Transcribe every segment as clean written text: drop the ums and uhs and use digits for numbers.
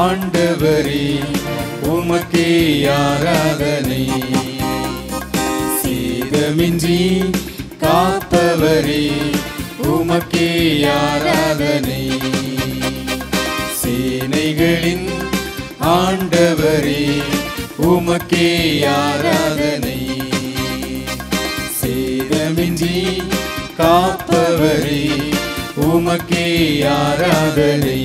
ஆண்டவரே உமக்கே ஆராதனை. சேதமின்றி காப்பவரே உமக்கே ஆராதனை. சேனைகளின் ஆண்டவரே உமக்கே ஆராதனை. சேதமின்றி காப்பவரே உமக்கே ஆராதனை.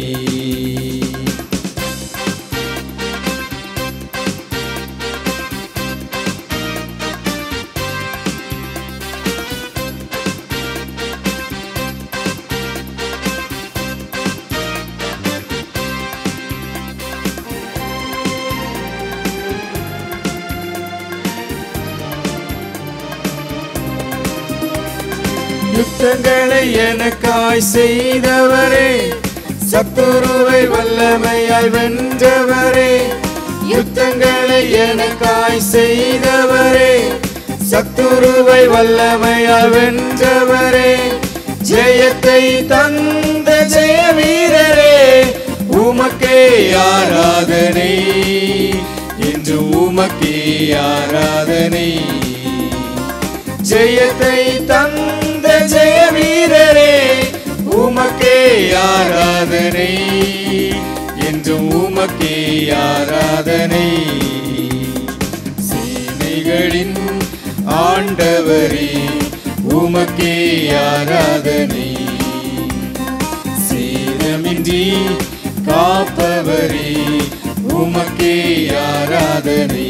யுத்தங்களை எனக்காய் செய்தவரே, சத்துருவை வல்லமையாய் வென்றவரே. யுத்தங்களை எனக்காய் செய்தவரே, சத்துருவை வல்லமையாய் வென்றவரே. ஜெயத்தை தந்த ஜெய வீரரே உமக்கே ஆராதனை. என்று உமக்கே ஆராதனை. ஜெயத்தை தந்த ஜெய வீரரே உமக்கே ஆராதனை. என்றும் உமக்கே ஆராதனை. சேனைகளின் ஆண்டவரே உமக்கே ஆராதனை. சேதமின்றி காப்பவரே உமக்கே ஆராதனை.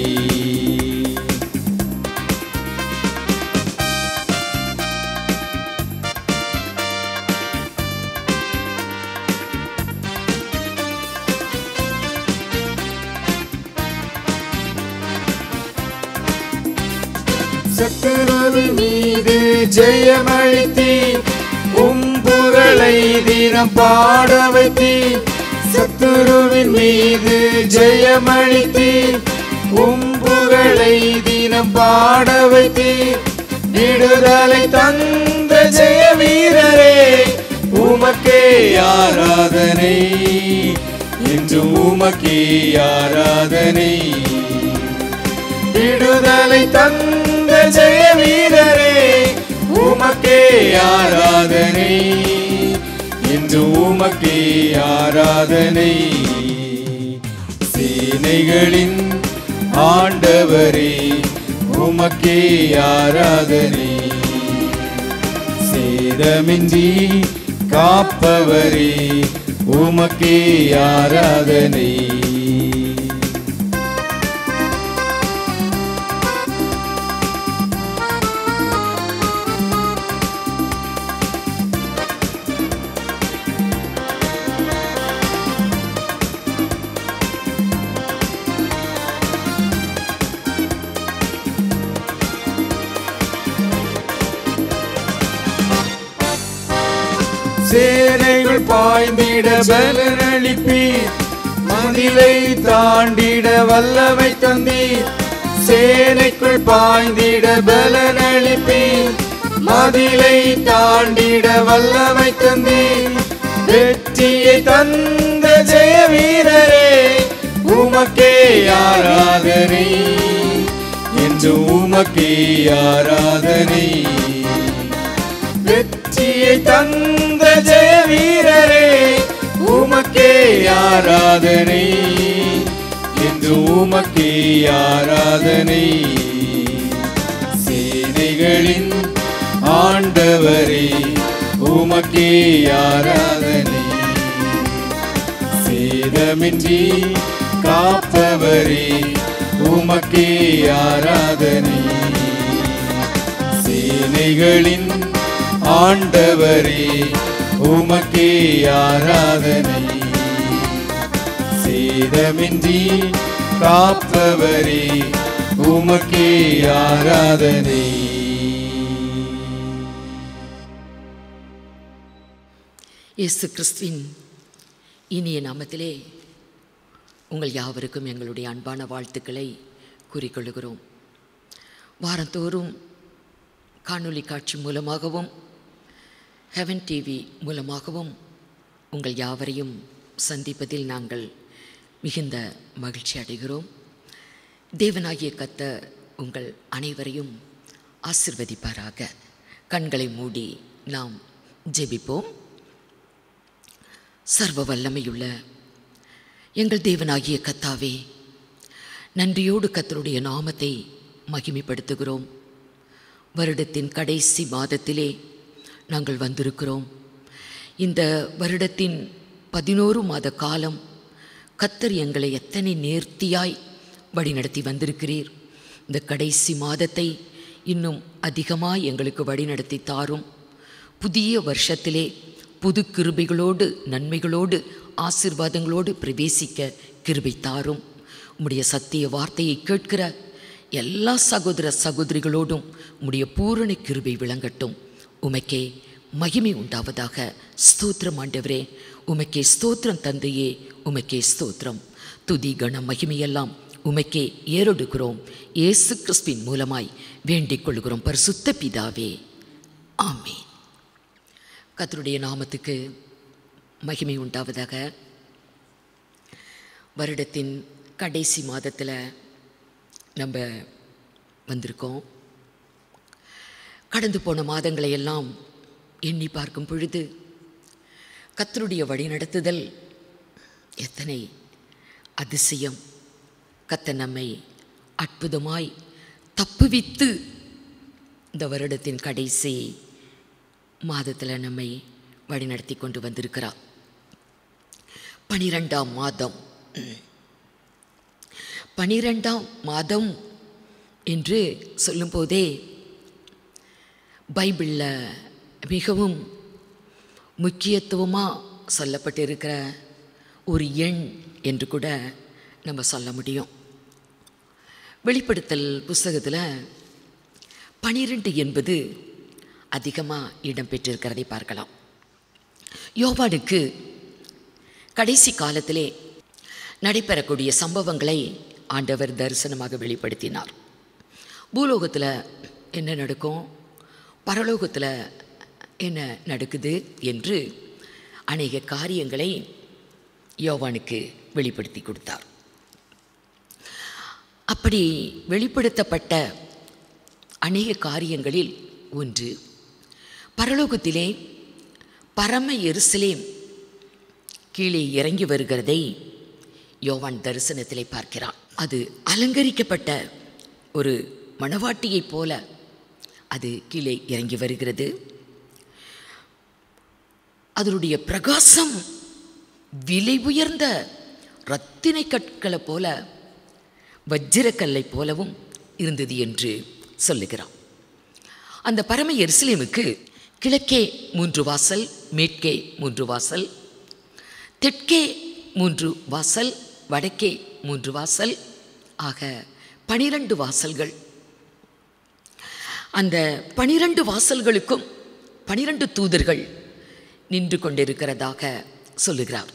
சத்துருவின் மீது ஜெயமளித்தீர், புகழை தினம் பாட வைத்தீர். சத்துருவின் மீது ஜெயமளித்தீர், புகழை தினம் பாட வைத்தீர். விடுதலை தந்த ஜெய வீரரே உமக்கே ஆராதனை. என்று உமக்கே ஆராதனை. விடுதலை தந்த ஜெய வீரரே உமக்கே ஆராதனை. என்று உமக்கே ஆராதனை. சேனைகளின் ஆண்டவரே உமக்கே ஆராதனை. சேதமின்றி காப்பவரே உமக்கே ஆராதனை. சேனைகள் பாய்ந்திட பலனளிப்பீர், மதிலை தாண்டிட வல்லமை தந்தீர். சேனைக்குள் பாய்ந்திட பலனளிப்பீர், மதிலை தாண்டிட வல்லமை தந்தீர். வெற்றியை தந்த ஜெய வீரரே உமக்கே ஆராதனை. என்று உமக்கே ஆராதனை. வெற்றியை தந்த ஜெய வீரரே உமக்கே ஆராதனை. என்று உமக்கே ஆராதனை. சேனைகளின் ஆண்டவரே உமக்கே ஆராதனை. சேதமின்றி காப்பவரே உமக்கே ஆராதனை. சேனைகளின் ஆண்டவரே உமக்கே ஆராதனை. சேதமின்றி காப்பவரே உமக்கே ஆராதனை. இயேசு கிறிஸ்துவின் இனிய நாமத்திலே உங்கள் யாவருக்கும் எங்களுடைய அன்பான வாழ்த்துக்களை கூறிக்கொள்கிறோம். வாரந்தோறும் காணொளி காட்சி மூலமாகவும் ஹெவன் டிவி மூலமாகவும் உங்கள் யாவரையும் சந்திப்பதில் நாங்கள் மிகுந்த மகிழ்ச்சி அடைகிறோம். தேவனாகிய கர்த்தர் உங்கள் அனைவரையும் ஆசீர்வதிப்பாராக. கண்களை மூடி நாம் ஜெபிப்போம். சர்வ வல்லமையுள்ள எங்கள் தேவனாகிய கர்த்தாவே, நன்றியோடு கர்த்தருடைய நாமத்தை மகிமைப்படுத்துகிறோம். வருடத்தின் கடைசி மாதத்திலே நாங்கள் வந்திருக்கிறோம். இந்த வருடத்தின் 11 மாத காலம் கர்த்தர் எங்களை எத்தனை நேர்த்தியாய் வழிநடத்தி வந்திருக்கிறீர். இந்த கடைசி மாதத்தை இன்னும் அதிகமாய் எங்களுக்கு வழிநடத்தி தாரும். புதிய வருஷத்திலே புது கிருபைகளோடு, நன்மைகளோடு, ஆசீர்வாதங்களோடு பிரவேசிக்க கிருபை தாரும். உம்முடைய சத்திய வார்த்தையை கேட்கிற எல்லா சகோதர சகோதரிகளோடும் உம்முடைய பூரண கிருபை விளங்கட்டும். உமக்கே மகிமை உண்டாவதாக. ஸ்தோத்திரம் ஆண்டவரே, உமக்கே ஸ்தோத்திரம் தந்தையே, உமக்கே ஸ்தோத்திரம். துதி கன மகிமையெல்லாம் உமக்கே ஏறெடுக்கிறோம். இயேசு கிறிஸ்துவின் மூலமாய் வேண்டிக் கொள்கிறோம் பரிசுத்த பிதாவே, ஆமென். கர்த்தருடைய நாமத்துக்கு மகிமை உண்டாவதாக. வருடத்தின் கடைசி மாதத்தில் நம்ம வந்திருக்கோம். கடந்து போன மாதங்களை எல்லாம் எண்ணி பார்க்கும் பொழுது கர்த்தருடைய வழிநடத்துதல் எத்தனை அதிசயம். கர்த்தர் நம்மை அற்புதமாய் தப்புவித்து இந்த வருடத்தின் கடைசி மாதத்தில் நம்மை வழிநடத்தி கொண்டு வந்திருக்கிறார். 12ஆம் மாதம். 12ஆம் மாதம் என்று சொல்லும்போதே பைபிளில் மிகவும் முக்கியத்துவமாக சொல்லப்பட்டிருக்கிற ஒரு எண் என்று கூட நம்ம சொல்ல முடியும். வெளிப்படுத்தல் புஸ்தகத்தில் 12 என்பது அதிகமாக இடம்பெற்றிருக்கிறதை பார்க்கலாம். யோவானுக்கு கடைசி காலத்திலே நடைபெறக்கூடிய சம்பவங்களை ஆண்டவர் தரிசனமாக வெளிப்படுத்தினார். பூலோகத்தில் என்ன நடக்கும், பரலோகத்தில் என்ன நடக்குது என்று அநேக காரியங்களை யோவானுக்கு வெளிப்படுத்தி கொடுத்தார். அப்படி வெளிப்படுத்தப்பட்ட அநேக காரியங்களில் ஒன்று, பரலோகத்திலே பரம எருசலேம் கீழே இறங்கி வருகிறதை யோவான் தரிசனத்திலே பார்க்கிறான். அது அலங்கரிக்கப்பட்ட ஒரு மணவாட்டியைப் போல அது கீழே இறங்கி வருகிறது. அதனுடைய பிரகாசம் விலை உயர்ந்த இரத்தினை கற்களை போல, வஜ்ரக்கல்லை போலவும் இருந்தது என்று சொல்லுகிறான். அந்த பரம எருசலேமுக்கு கிழக்கே 3 வாசல், மேற்கே 3 வாசல், தெற்கே 3 வாசல், வடக்கே 3 வாசல் ஆக 12 வாசல்கள். அந்த 12 வாசல்களுக்கும் 12 தூதர்கள் நின்று கொண்டிருக்கிறதாக சொல்லுகிறார்.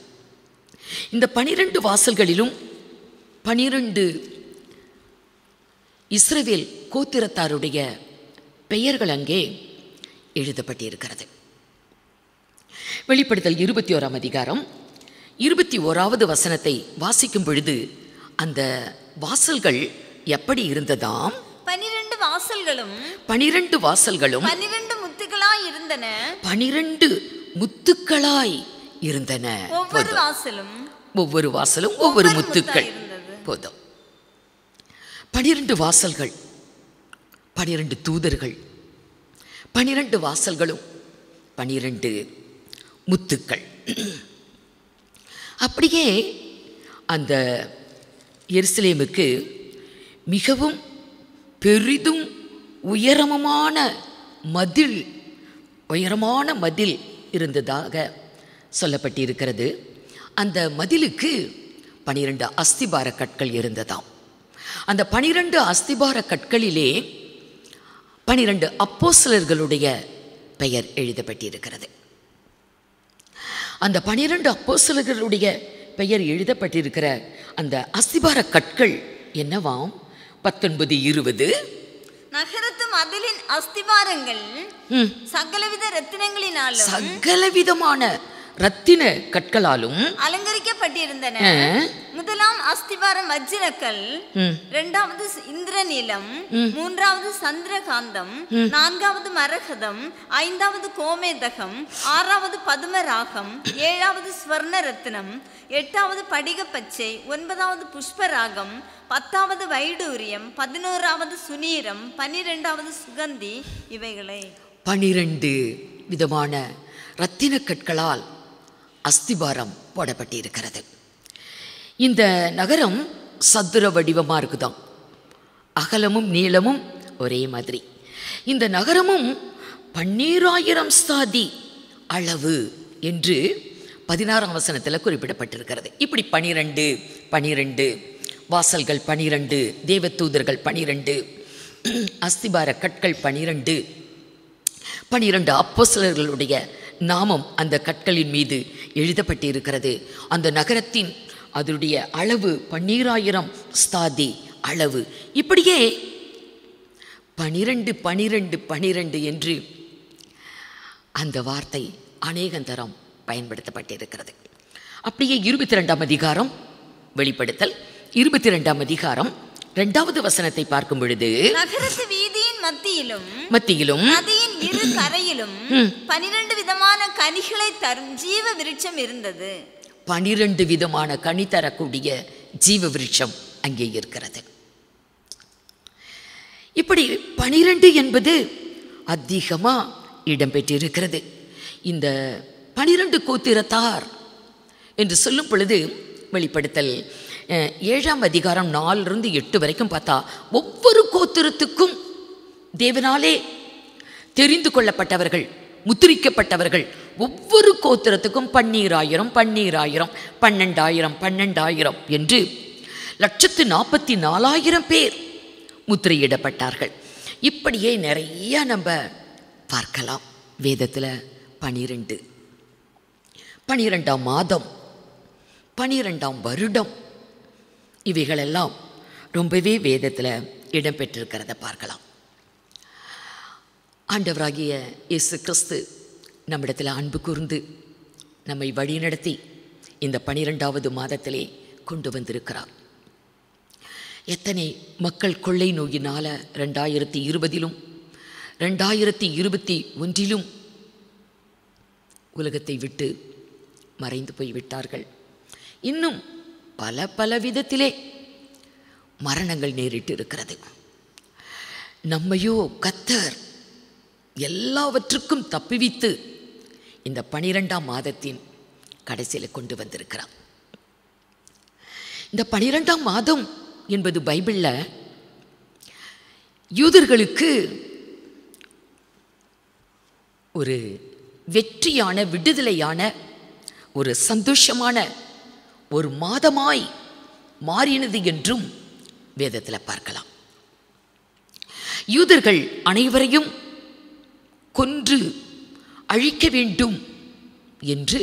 இந்த 12 வாசல்களிலும் 12 இஸ்ரவேல் கோத்திரத்தாருடைய பெயர்கள் அங்கே எழுதப்பட்டிருக்கிறது. வெளிப்படுத்தல் 21ஆம் அதிகாரம் 21வது வசனத்தை வாசிக்கும் பொழுது அந்த வாசல்கள் எப்படி இருந்ததாம்? 12 வாசல்களும் 12 வாசல்களும் 12 முத்துகளாய் இருந்தன. 12 முத்துக்களாய் இருந்தன. ஒவ்வொரு வாசலும் ஒவ்வொரு முத்துக்கள். போதும். 12 வாசல்கள், 12 தூதர்கள், 12 வாசல்களும் 12 முத்துக்கள். அப்படியே அந்த எருசலேமுக்கு மிகவும் பெரிதும் உயரமான மதில் இருந்ததாக சொல்லப்பட்டிருக்கிறது. அந்த மதிலுக்கு 12 அஸ்திபார கற்கள் இருந்ததாம். அந்த 12 அஸ்திபார கற்களிலே 12 அப்போஸ்தலர்களுடைய பெயர் எழுதப்பட்டிருக்கிறது. அந்த 12 அப்போஸ்தலர்களுடைய பெயர் எழுதப்பட்டிருக்கிற அந்த அஸ்திபார கற்கள் என்னவாம்? 19-20. நகரத்து மதிலின் அஸ்திபாரங்கள் சகலவித ரத்தினங்களினாலும், சகலவிதமான ரத்தின கற்களாலும் அலங்கரிக்கப்பட்டிருந்தன. முதலாம் அஸ்திபாரம் வஜ்ரக்கல், இரண்டாவது இந்திரநீலம், மூன்றாவது சந்திரகாந்தம், நான்காவது மரகதம், ஐந்தாவது கோமேதகம், ஆறாவது பதுமராகம், ஏழாவது ஸ்வர்ண ரத்னம், எட்டாவது படிக பச்சை, ஒன்பதாவது புஷ்பராகம், பத்தாவது வைடூரியம், 11வது சுனீரம், 12வது சுகந்தி. இவைகளை 12 விதமான இரத்தின கற்களால் அஸ்திபாரம் போடப்பட்டிருக்கிறது. இந்த நகரம் சதுர வடிவமாக இருக்குதாம். அகலமும் நீளமும் ஒரே மாதிரி. இந்த நகரமும் 12,000 ஸ்தாதி அளவு என்று 16ஆம் வசனத்தில் குறிப்பிடப்பட்டிருக்கிறது. இப்படி 12 வாசல்கள், 12 தேவதூதர்கள், 12 அஸ்திபார கற்கள், 12 அப்போஸ்தலர்களுடைய நாமம் அந்த கற்களின் மீது எழுதப்பட்டிருக்கிறது. அந்த நகரத்தின் அதனுடைய அளவு 12,000 ஸ்தாதி அளவு. இப்படியே 12 என்று அந்த வார்த்தை அநேகந்தரம் பயன்படுத்தப்பட்டிருக்கிறது. அப்படியே 22ஆம் அதிகாரம் வெளிப்படுத்தல் 22ஆம் அதிகாரம் 2வது வசனத்தை பார்க்கும் பொழுது, நகரத்து வீதியின் மத்தியிலும் நதியின் இரு கரையிலும் 12 விதமான கனிகளை தரும் ஜீவ விருட்சம் இருந்தது. 12 விதமான கனி தரக்கூடிய ஜீவ விருட்சம் அங்கே இருக்கிறது. இப்படி 12 என்பது அதிகமா இடம்பெற்றிருக்கிறது. இந்த 12 கோத்திரத்தார் என்று சொல்லும் பொழுது வெளிப்படுத்தல் 7ஆம் அதிகாரம் 4 to 8 வரைக்கும் பார்த்தா, ஒவ்வொரு கோத்திரத்துக்கும் தேவனாலே தெரிந்து கொள்ளப்பட்டவர்கள், முத்திரிக்கப்பட்டவர்கள், ஒவ்வொரு கோத்திரத்துக்கும் 12,000 12,000 என்று 144,000 பேர் முத்திரையிடப்பட்டார்கள். இப்படியே நிறைய நம்ம பார்க்கலாம் வேதத்தில். 12ஆம் மாதம், 12ஆம் வருடம், இவைகளெல்லாம் ரொம்பவே வேதத்தில் இடம்பெற்றிருக்கிறத பார்க்கலாம். ஆண்டவராகிய இயேசு கிறிஸ்து நம்மிடத்தில் அன்பு கூர்ந்து நம்மை வழிநடத்தி இந்த 12வது மாதத்திலே கொண்டு வந்திருக்கிறார். எத்தனை மக்கள் கொள்ளை நோயினால் 2020 2021 உலகத்தை விட்டு மறைந்து போய்விட்டார்கள். இன்னும் பல விதத்திலே மரணங்கள் நேரிட்டு இருக்கிறது. நம்மையோ கர்த்தர் எல்லாவற்றுக்கும் தப்புவித்து இந்த 12ஆம் மாதத்தின் கடைசியில் கொண்டு வந்திருக்கிறார். இந்த 12ஆம் மாதம் என்பது பைபிளில் யூதர்களுக்கு ஒரு வெற்றியான, விடுதலையான, ஒரு சந்தோஷமான ஒரு மாதமாய் மாறினது என்றும் வேதத்தில் பார்க்கலாம். யூதர்கள் அனைவரையும் கொன்று அழிக்க வேண்டும் என்று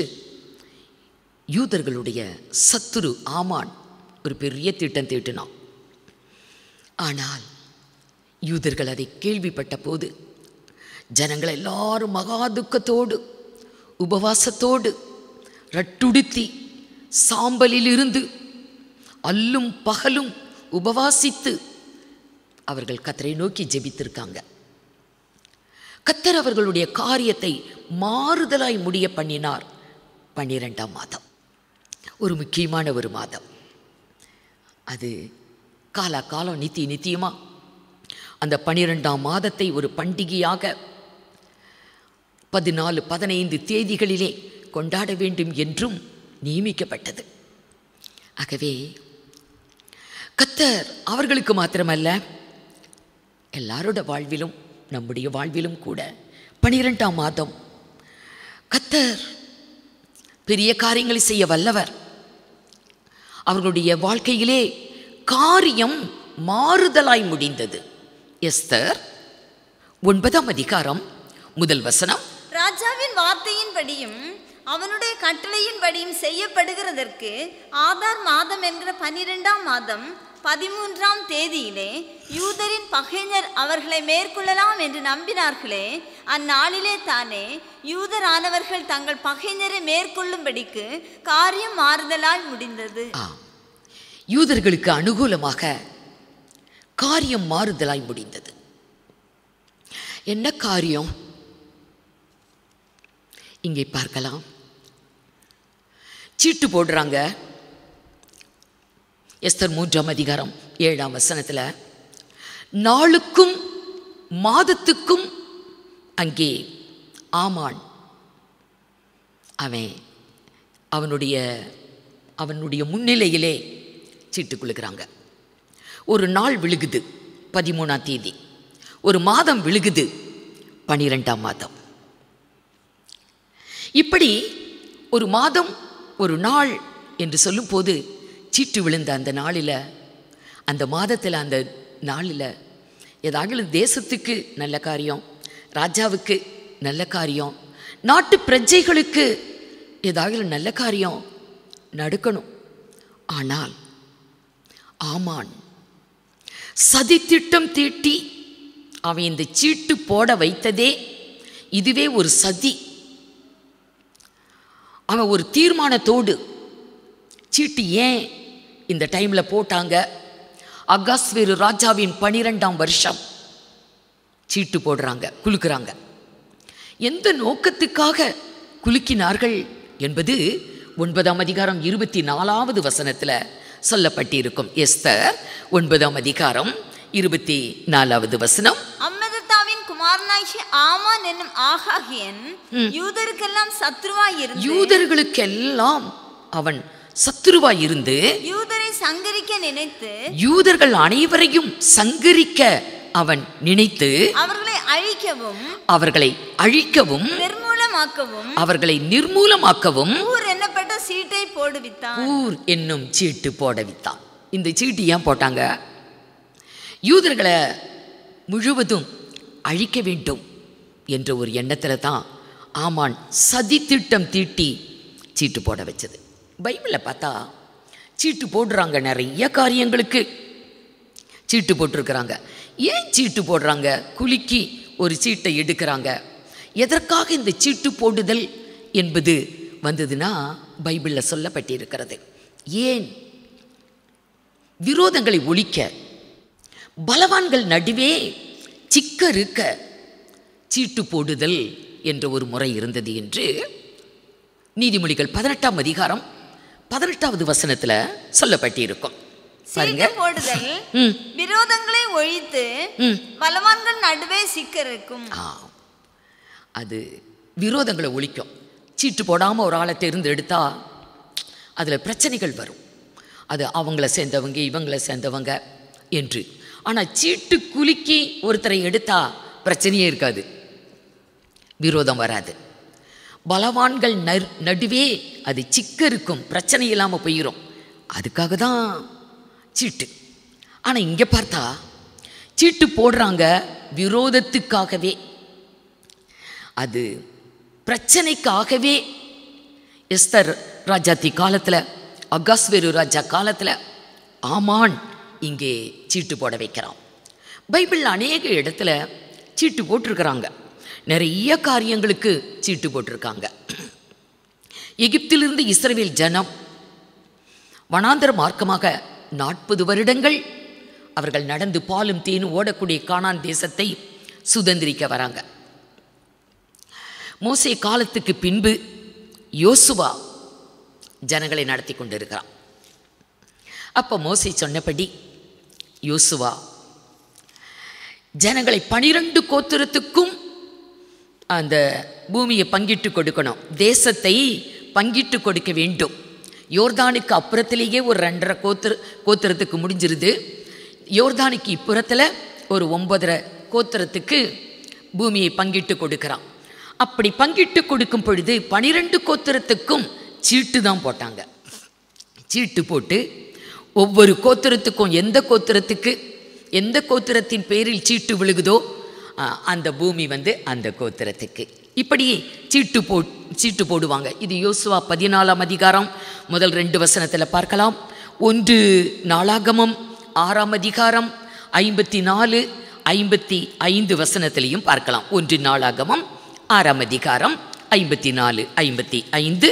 யூதர்களுடைய சத்துரு ஆமான் ஒரு பெரிய திட்டம் தீட்டினான். ஆனால் யூதர்கள் அதை கேள்விப்பட்ட போது ஜனங்கள் எல்லாரும் மகா துக்கத்தோடு, உபவாசத்தோடு, ரட்டுடுத்தி சாம்பலில் இருந்து அல்லும் பகலும் உபவாசித்து அவர்கள் கர்த்தரை நோக்கி ஜெபித்திருக்காங்க. கர்த்தர் அவர்களுடைய காரியத்தை மாறுதலாய் முடிய பண்ணினார். 12ஆம் மாதம் ஒரு முக்கியமான ஒரு மாதம். அது காலம் நித்தியமா அந்த 12ஆம் மாதத்தை ஒரு பண்டிகையாக 14, 15 தேதிகளிலே கொண்டாட வேண்டும் என்றும் நியமிக்கப்பட்டது. ஆகவே கர்த்தர் அவர்களுக்கு மாத்திரமல்ல, எல்லாரோட வாழ்விலும், நம்முடைய வாழ்விலும் கூட 12ஆம் மாதம் கர்த்தர் பெரிய காரியங்களை செய்ய வல்லவர். அவர்களுடைய வாழ்க்கையிலே காரியம் மாறுதலாய் முடிந்தது. எஸ்தர் 9ஆம் அதிகாரம் 1 வசனம். ராஜாவின் வார்த்தையின்படியும் அவனுடைய கட்டளையின்படியும் செய்யப்படுகிறதற்கு ஆதார் மாதம் என்கிற 12ஆம் மாதம் 13ஆம் தேதியிலே யூதரின் பகைஞர் அவர்களை மேற்கொள்ளலாம் என்று நம்பினார்களே, அந்நாளிலே தானே யூதரானவர்கள் தங்கள் பகைஞரை மேற்கொள்ளும்படிக்கு காரியம் மாறுதலாய் முடிந்தது. யூதர்களுக்கு அனுகூலமாக காரியம் மாறுதலாய் முடிந்தது. என்ன காரியம்? இங்கே பார்க்கலாம். சீட்டு போடுறாங்க. எஸ்தர் 3ஆம் அதிகாரம் 7ஆம் வசனத்தில் நாளுக்கும் மாதத்துக்கும் அங்கே ஆமான் அவனுடைய முன்னிலையிலே சீட்டு குலுக்கிறாங்க. ஒரு நாள் விழுகுது 13ஆம் தேதி, ஒரு மாதம் விழுகுது 12ஆம் மாதம். இப்படி ஒரு மாதம் ஒரு நாள் என்று சொல்லும் போது சீட்டு விழுந்த அந்த நாளில், அந்த மாதத்தில், அந்த நாளில் ஏதாவது தேசத்துக்கு நல்ல காரியம், ராஜாவுக்கு நல்ல காரியம், நாட்டு பிரஜைகளுக்கு ஏதாவது நல்ல காரியம் நடக்கணும். ஆனால் ஆமான் சதித்திட்டம் தீட்டி அவன் இந்த சீட்டு போட வைத்ததே இதுவே ஒரு சதி. அவன் ஒரு தீர்மானத்தோடு சீட்டு ஏன் இந்த டைமில் போட்டாங்க? அகாஸ்வேரு ராஜாவின் 12ஆம் வருஷம் சீட்டு போடுறாங்க, குலுக்குறாங்க. எந்த நோக்கத்துக்காக குலுக்கினார்கள் என்பது 9ஆம் அதிகாரம் 24வது வசனத்தில் சொல்லப்பட்டிருக்கும். எஸ்தர் 9ஆம் அதிகாரம் 24வது வசனம். அம்மதத்தாவின் குமாரனாகிய ஆமான் என்னும் ஆகாகியன் யூதருக்கெல்லாம் சத்ருவாய் இருந்து, யூதர்களுக்கெல்லாம் அவன் சத்துருவாய் இருந்து யூதரை சங்கரிக்க நினைத்து, யூதர்கள் அனைவரையும் சங்கரிக்க அவன் நினைத்து, அவர்களை அழிக்கவும் நிர்மூலமாக்கவும் அவர்களை நிர்மூலமாக்கவும் ஊர் என்னப்பட்ட சீட்டை போடுவித்தான். ஊர் என்னும் சீட்டு போடவித்தான். இந்த சீட்டு ஏன் போட்டாங்க? யூதர்களை முழுவதும் அழிக்க வேண்டும் என்ற ஒரு எண்ணத்தில் தான் ஆமான் சதி திட்டம் தீட்டி சீட்டு போட வச்சது. பைபிளில் பார்த்தா சீட்டு போடுறாங்க, நிறைய காரியங்களுக்கு சீட்டு போட்டிருக்கிறாங்க. ஏன் சீட்டு போடுறாங்க? குலுக்கி ஒரு சீட்டை எடுக்கிறாங்க. எதற்காக இந்த சீட்டு போடுதல் என்பது வந்ததுன்னா பைபிளில் சொல்லப்பட்டிருக்கிறது. ஏன்? விரோதங்களை ஒழிக்க, பலவான்கள் நடுவே சிக்க இருக்க சீட்டு போடுதல் என்ற ஒரு முறை இருந்தது என்று நீதிமொழிகள் 18ஆம் அதிகாரம் 18வது வசனத்தில் சொல்லப்பட்டிருக்கும். சீட்டு போடுதல் விரோதங்களை ஒழித்து பலவான்கள் நடுவே சிக்க இருக்கும். அது விரோதங்களை ஒழிக்கும். சீட்டு போடாமல் ஒரு ஆளை தேர்ந்தெடுத்தா அதில் பிரச்சனைகள் வரும். அது அவங்கள சேர்ந்தவங்க, இவங்களை சேர்ந்தவங்க என்று. ஆனால் சீட்டு குலுக்கி ஒருத்தரை எடுத்தா பிரச்சனையே இருக்காது, விரோதம் வராது. பலவான்கள் நடுவே அது சிக்க இருக்கும், பிரச்சனை இல்லாமல் போயிடும். அதுக்காக தான் சீட்டு. ஆனால் இங்கே பார்த்தா சீட்டு போடுறாங்க விரோதத்துக்காகவே, அது பிரச்சனைக்காகவே. எஸ்தர் ராஜாத்தி காலத்தில், அகாஸ்வேரு ராஜா காலத்தில் ஆமான் இங்கே சீட்டு போட வைக்கிறான். பைபிளில் அநேக இடத்துல சீட்டு போட்டிருக்கிறாங்க. நிறைய காரியங்களுக்கு சீட்டு போட்டிருக்காங்க. எகிப்திலிருந்து இஸ்ரவேல் ஜனம் வனாந்தர மார்க்கமாக 40 வருடங்கள் அவர்கள் நடந்து பாலும் தேனும் ஓடக்கூடிய கானான் தேசத்தை சுதந்திரிக்க வராங்க. மோசே காலத்துக்கு பின்பு யோசுவா ஜனங்களை நடத்தி கொண்டிருக்கிறான். அப்போ மோசே சொன்னபடி யோசுவா ஜனங்களை 12 கோத்திரத்துக்கும் அந்த பூமியை பங்கிட்டு கொடுக்கணும், தேசத்தை பங்கிட்டு கொடுக்க வேண்டும். யோர்தானுக்கு அப்புறத்திலேயே ஒரு 2.5 கோத்திரத்துக்கு முடிஞ்சிருது. யோர்தானுக்கு இப்புறத்தில் ஒரு 9 கோத்திரத்துக்கு பூமியை பங்கிட்டு கொடுக்குறான். அப்படி பங்கிட்டு கொடுக்கும் பொழுது 12 கோத்திரத்துக்கும் சீட்டு தான் போட்டாங்க. சீட்டு போட்டு ஒவ்வொரு கோத்திரத்துக்கும் எந்த கோத்திரத்தின் பேரில் சீட்டு விழுகுதோ அந்த பூமி அந்த கோத்திரத்துக்கு. இப்படி சீட்டு சீட்டு போடுவாங்க. இது யோசுவா 14ஆம் அதிகாரம் முதல் 2 வசனத்தில் பார்க்கலாம். 1 நாளாகமம் 6ஆம் அதிகாரம் 54, 55 வசனத்திலையும் பார்க்கலாம். 1 நாளாகமம் 6ஆம் அதிகாரம் 54, 55.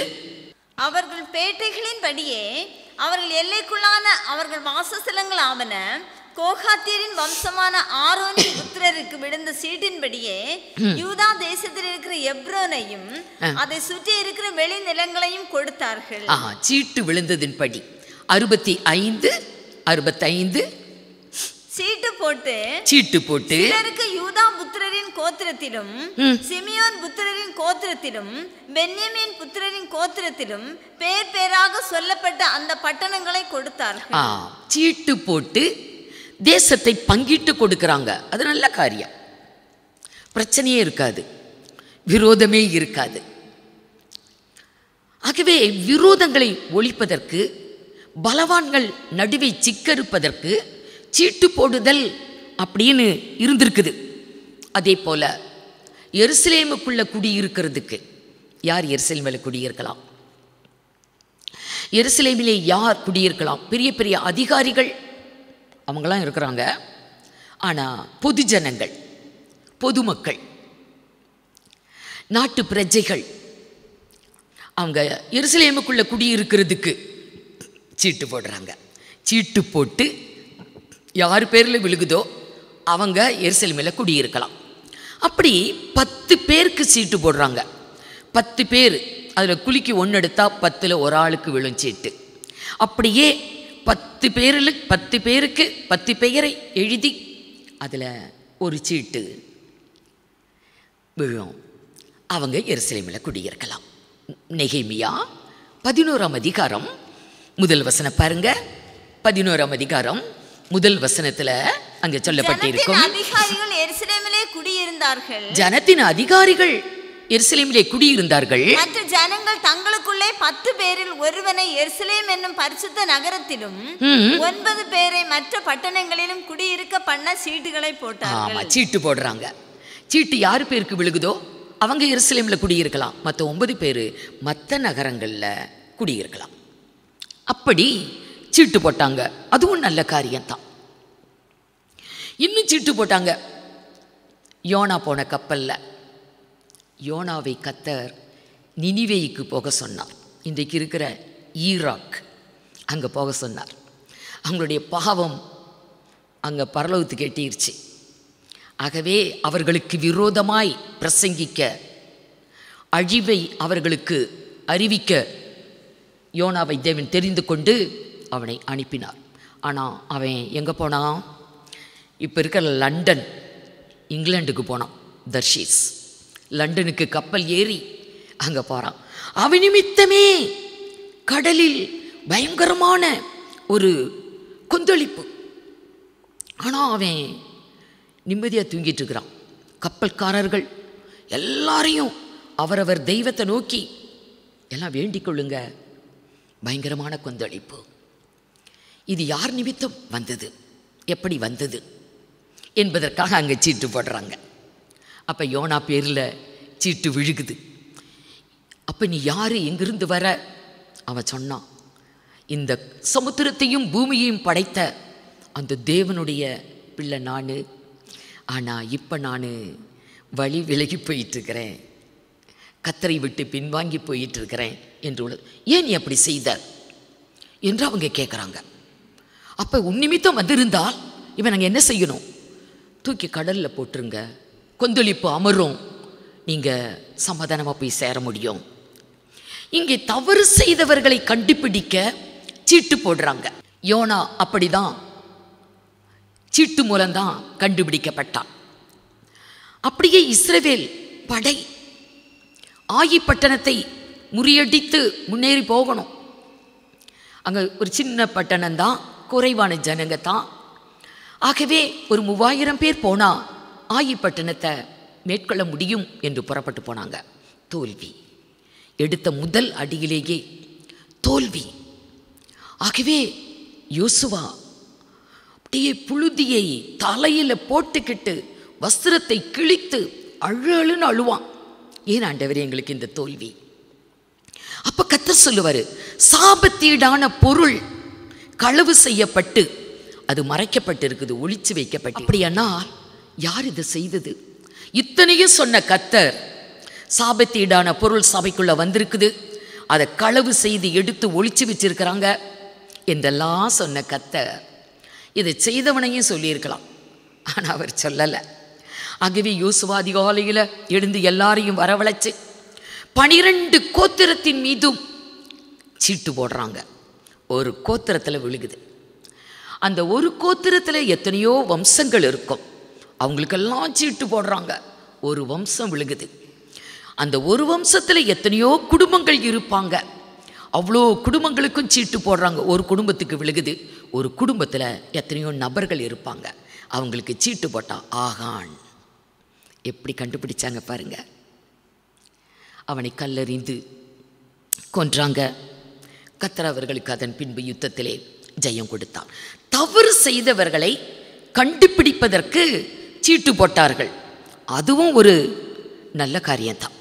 அவர்கள் பேட்டைகளின் படியே அவர்கள் எல்லைக்குள்ளான அவர்கள் வாசஸ்தலங்கள் ஆவன கோகாத்தியரின் வம்சமான ஆரோனின் புத்திரருக்கு விழுந்த சீட்டின்படியே யூதா தேசத்தில் இருக்கிற எப்ரோனையும் அதை சுற்றி இருக்கிற வெளி நிலங்களையும் கொடுத்தார்கள். சீட்டு விழுந்ததின்படி 65, 65 சீட்டு போட்டு சிலருக்கு யூதா புத்திரரின் கோத்திரத்திலும் சிமியோன் புத்திரரின் கோத்திரத்திலும் பென்யமீன் புத்திரரின் கோத்திரத்திலும் பேர் பேராக சொல்லப்பட்ட அந்த பட்டணங்களை கொடுத்தார்கள். சீட்டு போட்டு தேசத்தை பங்கிட்டு கொடுக்கறாங்க. அது நல்ல காரியம். பிரச்சனையே இருக்காது, விரோதமே இருக்காது. ஆகவே விரோதங்களை ஒழிப்பதற்கு, பலவான்கள் நடுவே சிக்கறுப்பதற்கு சீட்டு போடுதல் அப்படின்னு இருந்திருக்குது. அதே போல எருசலேமுக்குள்ள குடியிருக்கிறதுக்கு யார் எருசலேமில் குடியிருக்கலாம்? எருசலேமிலே யார் குடியிருக்கலாம்? பெரிய பெரிய அதிகாரிகள் அவங்களாம் இருக்கிறாங்க. ஆனால் பொது ஜனங்கள், பொதுமக்கள், நாட்டு பிரஜைகள் அவங்க எருசலேமுக்குள்ள குடியிருக்கிறதுக்கு சீட்டு போடுறாங்க. சீட்டு போட்டு யார் பேரில் விழுகுதோ அவங்க எருசலேமில் குடியிருக்கலாம். அப்படி 10 பேருக்கு சீட்டு போடுறாங்க. 10 பேர், அதில் குலுக்கி 1 எடுத்தால் 10ல் ஒரு ஆளுக்கு விழும் சீட்டு. அப்படியே 10 பேருக்கு 10 பெயரை எழுதி அதில் ஒரு சீட்டு விழும். அவங்க எருசலேமில் குடியிருக்கலாம். நெகேமியா 11ஆம் அதிகாரம் முதல் வசனம் பாருங்க. 11ஆம் அதிகாரம் முதல் வசனத்துல அங்க சொல்லப்பட்டிருக்கும், அதிகாரிகள் எருசலேமிலே குடியிருந்தார்கள். ஜனத்தின் அதிகாரிகள் எருசலேமிலே குடியிருந்தார்கள். மற்ற ஜனங்கள் தங்களுக்குள்ளே 10 பேரில் ஒருவனை எருசலேம் என்னும் பரிசுத்த நகரத்திலும் 9 பேரை மற்ற பட்டணங்களிலும் குடியிருக்க பண்ண சீட்டுகளை போட்டார்கள். சீட்டு போடுறாங்க. சீட்டு யார் பேருக்கு விழுகுதோ அவங்க எருசலேமில் குடியிருக்கலாம். மற்ற 9 பேர் மற்ற நகரங்களில் குடியிருக்கலாம். அப்படி சீட்டு போட்டாங்க. அதுவும் நல்ல காரியம்தான். இன்னும் சீட்டு போட்டாங்க. யோனா போன கப்பலில் யோனாவை கர்த்தர் நினிவேய்க்கு போக சொன்னார். இன்றைக்கு இருக்கிற ஈராக் அங்கே போக சொன்னார். அவங்களுடைய பாவம் அங்கே பரலோகத்துக்கு எட்டிருச்சு. ஆகவே அவர்களுக்கு விரோதமாய் பிரசங்கிக்க, அழிவை அவர்களுக்கு அறிவிக்க யோனாவை தேவன் தெரிந்து கொண்டு அவனை அனுப்பினார். ஆனால் அவன் எங்கே போனான்? இப்போ இருக்கிற லண்டன், இங்கிலாந்துக்கு போனான். தர்ஷீஸ் லண்டனுக்கு கப்பல் ஏறி அங்கே போகிறான். அவன் நிமித்தமே கடலில் பயங்கரமான ஒரு கொந்தளிப்பு. ஆனால் அவன் நிம்மதியாக தூங்கிட்டு இருக்கிறான். கப்பல்காரர்கள் எல்லாரையும் அவரவர் தெய்வத்தை நோக்கி எல்லாம் வேண்டிக் கொள்ளுங்க. பயங்கரமான கொந்தளிப்பு. இது யார் நிமித்தம் வந்தது, எப்படி வந்தது என்பதற்காக அங்கே சீட்டு போடுறாங்க. அப்போ யோனா பேரில் சீட்டு விழுகுது. அப்போ நீ யார், எங்கிருந்து வர? அவன் சொன்னான், இந்த சமுத்திரத்தையும் பூமியையும் படைத்த அந்த தேவனுடைய பிள்ளை நான். ஆனால் இப்போ நான் வழி விலகி போயிட்டுருக்கிறேன், கத்தரை விட்டு பின்வாங்கி போயிட்டுருக்கிறேன் என்று உள்ளது. ஏன் நீ அப்படி செய்த என்று அவங்க கேட்குறாங்க. அப்போ உன் நிமித்தம் வந்திருந்தால் இவன் நாங்கள் என்ன செய்யணும்? தூக்கி கடலில் போட்டுருங்க, கொந்தளிப்பு அமரும், நீங்கள் சமாதானமாக போய் சேர முடியும். இங்கே தவறு செய்தவர்களை கண்டுபிடிக்க சீட்டு போடுறாங்க. யோனா அப்படிதான் சீட்டு மூலம்தான் கண்டுபிடிக்கப்பட்டான். அப்படியே இஸ்ரவேல் படை ஆயி பட்டணத்தை முறியடித்து முன்னேறி போகணும். அங்கே ஒரு சின்ன பட்டணம்தான், குறைவான ஜனங்க தான். ஆகவே ஒரு 3000 பேர் போனால் ஆயி பட்டணத்தை மேற்கொள்ள முடியும் என்று புறப்பட்டு போனாங்க. தோல்வி. எடுத்த முதல் அடியிலேயே தோல்வி. ஆகவே யோசுவா அப்படியே புழுதியை தலையில் போட்டுக்கிட்டு வஸ்திரத்தை கிழித்து அழுன்னு அழுவான். ஏன் ஆண்டவரே எங்களுக்கு இந்த தோல்வி? அப்ப கர்த்தர் சொல்லுவாரு, சாபத்தீடான பொருள் களவு செய்யப்பட்டு அது மறைக்கப்பட்டு இருக்குது, ஒளிச்சு வைக்கப்பட்டு. அப்படியானால் யார் இதை செய்தது? இத்தனையும் சொன்ன கர்த்தர், சாபத்தீடான பொருள் சபைக்குள்ள வந்திருக்குது, அதை களவு செய்து எடுத்து ஒளிச்சு வச்சிருக்கிறாங்க என்றெல்லாம் சொன்ன கர்த்தர் இதை செய்தவனையும் சொல்லியிருக்கலாம், ஆனால் அவர் சொல்லலை. ஆகவே யோசுவா அதிகாலையில் எழுந்து எல்லாரையும் வரவழைச்சு 12 கோத்திரத்தின் மீதும் சீட்டு போடுறாங்க. ஒரு கோத்திரத்தில் விழுகுது. அந்த ஒரு கோத்திரத்தில் எத்தனையோ வம்சங்கள் இருக்கும், அவங்களுக்கெல்லாம் சீட்டு போடுறாங்க. ஒரு வம்சம் விழுகுது. அந்த ஒரு வம்சத்தில் எத்தனையோ குடும்பங்கள் இருப்பாங்க, அவ்வளோ குடும்பங்களுக்கும் சீட்டு போடுறாங்க. ஒரு குடும்பத்துக்கு விழுகுது. ஒரு குடும்பத்தில் எத்தனையோ நபர்கள் இருப்பாங்க, அவங்களுக்கு சீட்டு போட்டால் ஆகான். எப்படி கண்டுபிடிச்சாங்க பாருங்க. அவனை கல்லறிந்து கொன்றாங்க. கர்த்தர் அவர்களுக்கு அதன் பின்பு யுத்தத்திலே ஜெயம் கொடுத்தார். தவறு செய்தவர்களை கண்டுபிடிப்பதற்கு சீட்டு போட்டார்கள். அதுவும் ஒரு நல்ல காரியம்தான்.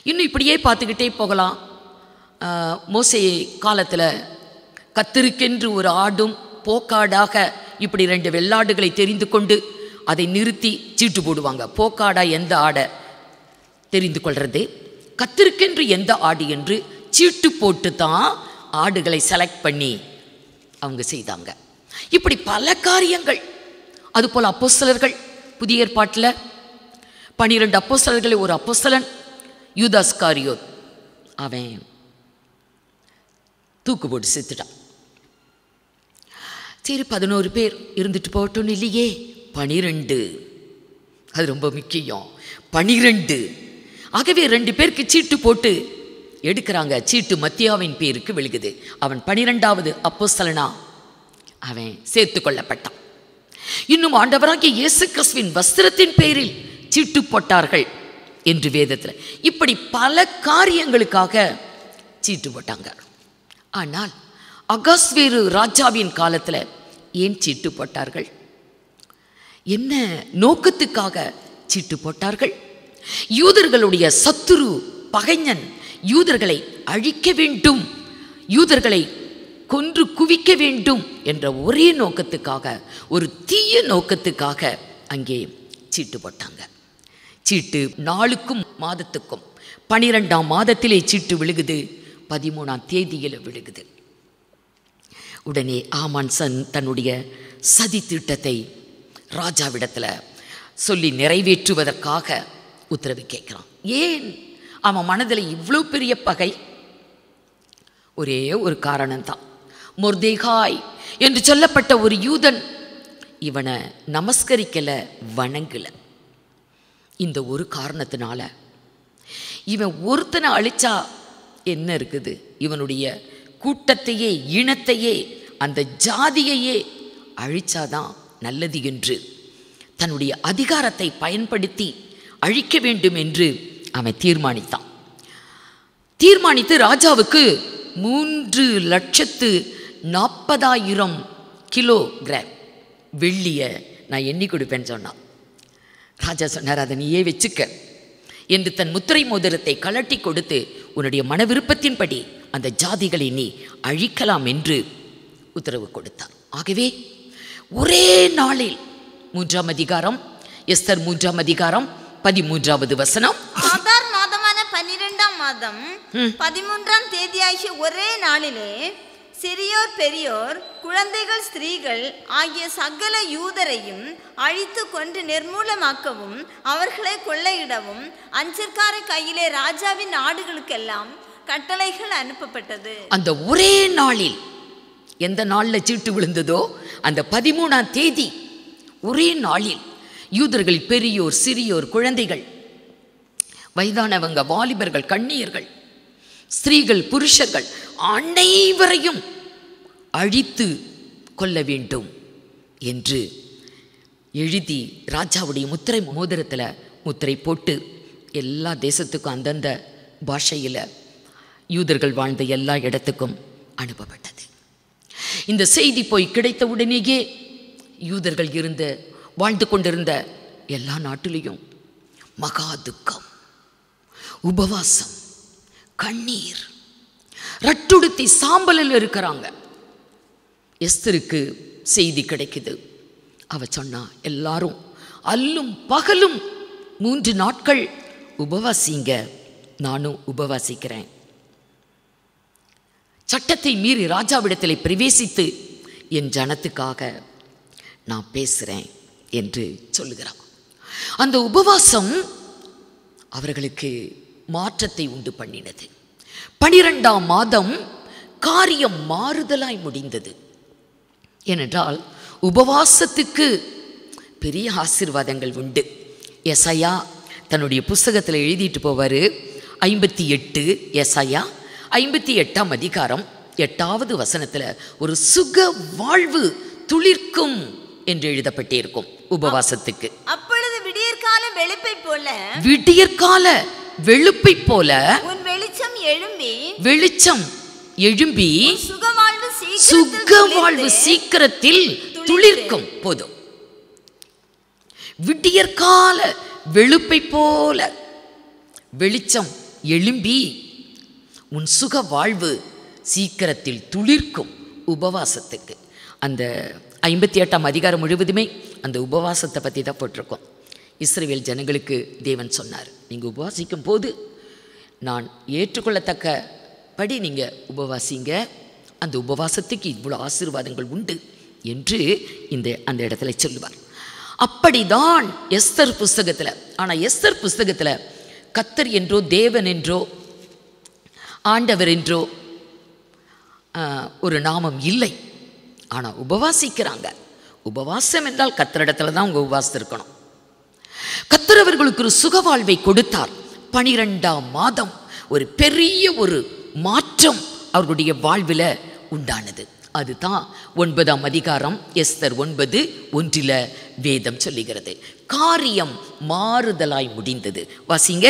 இன்னும் இப்படியே பார்த்துக்கிட்டே போகலாம். மோசே காலத்தில் கர்த்தருக்கென்று ஒரு ஆடும் போக்காடாக இப்படி 2 வெள்ளாடுகளை தெரிந்து கொண்டு அதை நிறுத்தி சீட்டு போடுவாங்க. போக்காடா எந்த ஆடை தெரிந்து கொள்வது, கர்த்தருக்கென்று எந்த ஆடு என்று சீட்டு போட்டு தான் ஆடுகளை செலக்ட் பண்ணி அவங்க செய்தாங்க. இப்படி பல காரியங்கள். அதுபோல் அப்போஸ்தலர்கள், புதிய ஏற்பாட்டில் 12 அப்போஸ்தலர்களை ஒரு அப்போஸ்தலன் யூதாஸ்காரியோத், அவன் தூக்கு போட்டு செத்துட்டான். சரி, 11 பேர் இருந்துட்டு போகட்டும் இல்லையே, 12, அது ரொம்ப முக்கியம். 12. ஆகவே 2 பேருக்கு சீட்டு போட்டு எடுக்கிறாங்க. சீட்டு மத்தியாவின் பேருக்கு விழுகுது. அவன் 12வது அப்போஸ்தலனா அவன் சேர்த்து கொள்ளப்பட்டான். இன்னும் ஆண்டவராகிய இயேசு கிறிஸ்துவின் வஸ்திரத்தின் பேரில் சீட்டு போட்டார்கள் என்று வேதத்தில். இப்படி பல காரியங்களுக்காக சீட்டு போட்டாங்க. ஆனால் அகாஸ்வேரு ராஜாவின் காலத்தில் ஏன் சீட்டு போட்டார்கள்? என்ன நோக்கத்துக்காக சீட்டு போட்டார்கள்? யூதர்களுடைய சத்துரு பகைஞன் யூதர்களை அழிக்க வேண்டும், யூதர்களை கொன்று குவிக்க வேண்டும் என்ற ஒரே நோக்கத்துக்காக, ஒரு தீய நோக்கத்துக்காக அங்கே சீட்டு போட்டாங்க. சீட்டு நாளுக்கும் மாதத்துக்கும் 12ஆம் மாதத்திலே சீட்டு விழுகுது, 13ஆம் தேதியில் விழுகுது. உடனே ஆமான் தன்னுடைய சதி திட்டத்தை ராஜாவிடத்தில் சொல்லி நிறைவேற்றுவதற்காக உத்தரவு கேட்கிறான். ஏன் அவன் மனதில் இவ்வளோ பெரிய பகை? ஒரே ஒரு காரணம்தான். மொர்தேகாய் என்று சொல்லப்பட்ட ஒரு யூதன் இவனை நமஸ்கரிக்கல, வணங்கல. இந்த ஒரு காரணத்தினால இவன் ஒருத்தனை அழிச்சா என்ன இருக்குது? இவனுடைய கூட்டத்தையே, இனத்தையே, அந்த ஜாதியையே அழிச்சாதான் நல்லது என்று தன்னுடைய அதிகாரத்தை பயன்படுத்தி அழிக்க வேண்டும் என்று அவன் தீர்மானித்து ராஜாவுக்கு 3,40,000 கிலோகிராம் வெள்ளியை நான் எண்ணி கொடுப்பேன்னு சொன்னான். ராஜா சொன்னார், அதை நீயே வச்சுக்க என்று தன் முத்திரை மோதிரத்தை கழட்டி கொடுத்து, உன்னுடைய மன விருப்பத்தின்படி அந்த ஜாதிகளை நீ அழிக்கலாம் என்று உத்தரவு கொடுத்தார். ஆகவே ஒரே நாளில் 3ஆம் அதிகாரம், எஸ்தர் 3ஆம் அதிகாரம் 13வது வசனம், ஆதார் மாதமான 12ஆம் மாதம் 13ஆம் தேதியாகிய ஒரே நாளிலே சிறியோர் பெரியோர் குழந்தைகள் ஸ்திரீகள் ஆகிய சகல யூதரையும் அழித்து கொண்டு நிர்மூலமாக்கவும் அவர்களை கொள்ளையிடவும் அஞ்சற்கார கையிலே ராஜாவின் நாடுகளுக்கெல்லாம் கட்டளைகள் அனுப்பப்பட்டது. அந்த ஒரே நாளில், எந்த நாளில் சீட்டு விழுந்ததோ அந்த 13ஆம் தேதி ஒரே நாளில் யூதர்கள் பெரியோர் சிறியோர் குழந்தைகள் வயதானவங்க வாலிபர்கள் கன்னியர்கள் ஸ்திரீகள் புருஷர்கள் அனைவரையும் அழித்து கொள்ள வேண்டும் என்று எழுதி ராஜாவுடைய முத்திரை மோதிரத்தில் முத்திரை போட்டு எல்லா தேசத்துக்கும் அந்தந்த பாஷையில் யூதர்கள் வாழ்ந்த எல்லா இடத்துக்கும் அனுப்பப்பட்டது. இந்த செய்தி போய் கிடைத்த உடனேயே யூதர்கள் வாழ்ந்து கொண்டிருந்த எல்லா நாட்டிலையும் மகா துக்கம், உபவாசம், கண்ணீர், ரட்டுடுத்தி சாம்பலில் இருக்கிறாங்க. எஸ்தருக்கு செய்தி கிடைக்குது. அவ சொன்னா, எல்லாரும் அல்லும் பகலும் 3 நாட்கள் உபவாசிங்க, நானும் உபவாசிக்கிறேன். சட்டத்தை மீறி ராஜாவிடத்தில் பிரவேசித்து என் ஜனத்துக்காக நான் பேசுகிறேன் என்று சொல்லுகிறான். அந்த உபவாசம் அவர்களுக்கு மாற்றத்தை உண்டு பண்ணினது. 12ஆம் மாதம் காரியம் மாறுதலாய் முடிந்தது. ஏனென்றால் உபவாசத்துக்கு பெரிய ஆசீர்வாதங்கள் உண்டு. எசாயா தன்னுடைய புஸ்தகத்தில் எழுதிட்டு போவார். 58 எசாயா 58ஆம் அதிகாரம் 8வது வசனத்தில் ஒரு சுக வாழ்வு துளிர்க்கும் என்று எழுதப்பட்டிருக்கும் உபவாசத்துக்கு. அப்பொழுது விடியற்கால வெளுப்பை போல, விடியற்கால வெளுப்பை போல உன் வெளிச்சம் எழும்பி சுக வாழ்வு சீக்கிரத்தில் துளிர்க்கும். போதும். விடியற்கால வெளுப்பை போல வெளிச்சம் எழும்பி உன் சுக வாழ்வு சீக்கிரத்தில் துளிர்க்கும். உபவாசத்துக்கு அந்த 58ஆம் அதிகாரம் முழுவதுமே அந்த உபவாசத்தை பற்றி தான் போட்டிருக்கோம். இஸ்ரவேல் ஜனங்களுக்கு தேவன் சொன்னார், நீங்கள் உபவாசிக்கும் போது நான் ஏற்றுக்கொள்ளத்தக்கபடி நீங்கள் உபவாசிங்க, அந்த உபவாசத்துக்கு இவ்வளோ ஆசீர்வாதங்கள் உண்டு என்று அந்த இடத்துல சொல்லுவார். அப்படிதான் எஸ்தர் புஸ்தகத்தில். ஆனால் எஸ்தர் புஸ்தகத்தில் கர்த்தர் என்றோ தேவன் என்றோ ஆண்டவர் என்றோ ஒரு நாமம் இல்லை. ஆனால் உபவாசிக்கிறாங்க. உபவாசம் என்றால் கர்த்தரிடத்துல தான் அவங்க உபவாசம் இருக்கணும். கர்த்தர் அவர்களுக்கு ஒரு சுகவாழ்வை கொடுத்தார். 12ஆம் மாதம் ஒரு பெரிய ஒரு மாற்றம் அவர்களுடைய வாழ்வில் உண்டானது. அதுதான் 9ஆம் அதிகாரம் எஸ்தர் 9:1 வேதம் சொல்லுகிறது. காரியம் மாறுதலாய் முடிந்தது. வாசிங்க.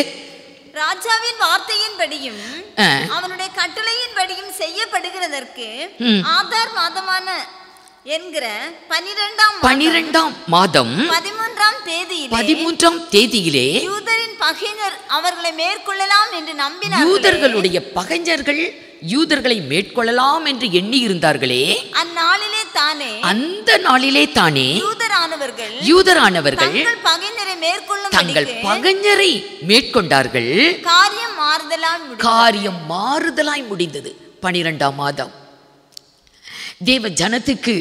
ராஜாவின் வார்த்தையின்படியும் அவனுடைய கட்டளையின்படியும் செய்யப்படுகிறதற்கு ஆதார் மாதமான என்கிற 12ஆம் மாதம் 13ஆம் தேதியிலே யூதரின் பகைஞர் அவர்களை மேற்கொள்ளலாம் என்று நம்பினார்கள். யூதர்களுடைய பகைஞர்கள் யூதர்களை மேற்கொள்ளலாம் என்று எண்ணி இருந்தார்களே, அந்த நாளிலே தானே யூதரானவர்கள் தங்கள் பகைஞரை மேற்கொண்டார்கள். காரியம் மாறுதலாய் முடிந்தது. 12ஆம் மாதம் தேவ ஜனத்துக்கு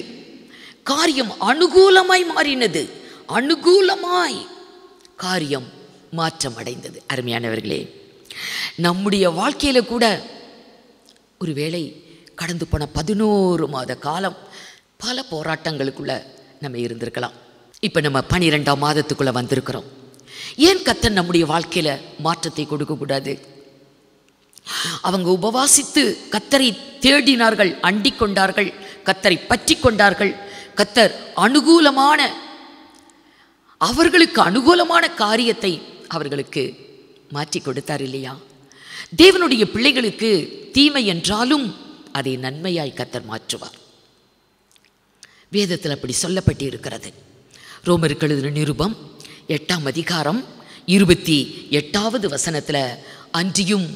காரியம் அனுகூலமாய் மாறினது. அனுகூலமாய் காரியம் மாற்றம் அடைந்தது. அருமையானவர்களே, நம்முடைய வாழ்க்கையில கூட ஒருவேளை கடந்து போன 11 மாத காலம் பல போராட்டங்களுக்குள்ள நம்ம இருந்திருக்கலாம். இப்போ நம்ம 12ஆம் மாதத்துக்குள்ள வந்திருக்கிறோம். ஏன் கர்த்தர் நம்முடைய வாழ்க்கையில மாற்றத்தை கொடுக்கக்கூடாது? அவங்க உபவாசித்து கர்த்தரை தேடினார்கள், அண்டிக் கொண்டார்கள், கர்த்தரை பற்றி கொண்டார்கள். கர்த்தர் அவர்களுக்கு அனுகூலமான காரியத்தை அவர்களுக்கு மாற்றி கொடுத்தார் இல்லையா? தேவனுடைய பிள்ளைகளுக்கு தீமை என்றாலும் அதை நன்மையாய் கர்த்தர் மாற்றுவார். வேதத்தில் அப்படி சொல்லப்பட்டு இருக்கிறது. ரோமருக்கு எழுதின நிருபம் 8ஆம் அதிகாரம் 28வது வசனத்தில், அன்றியும்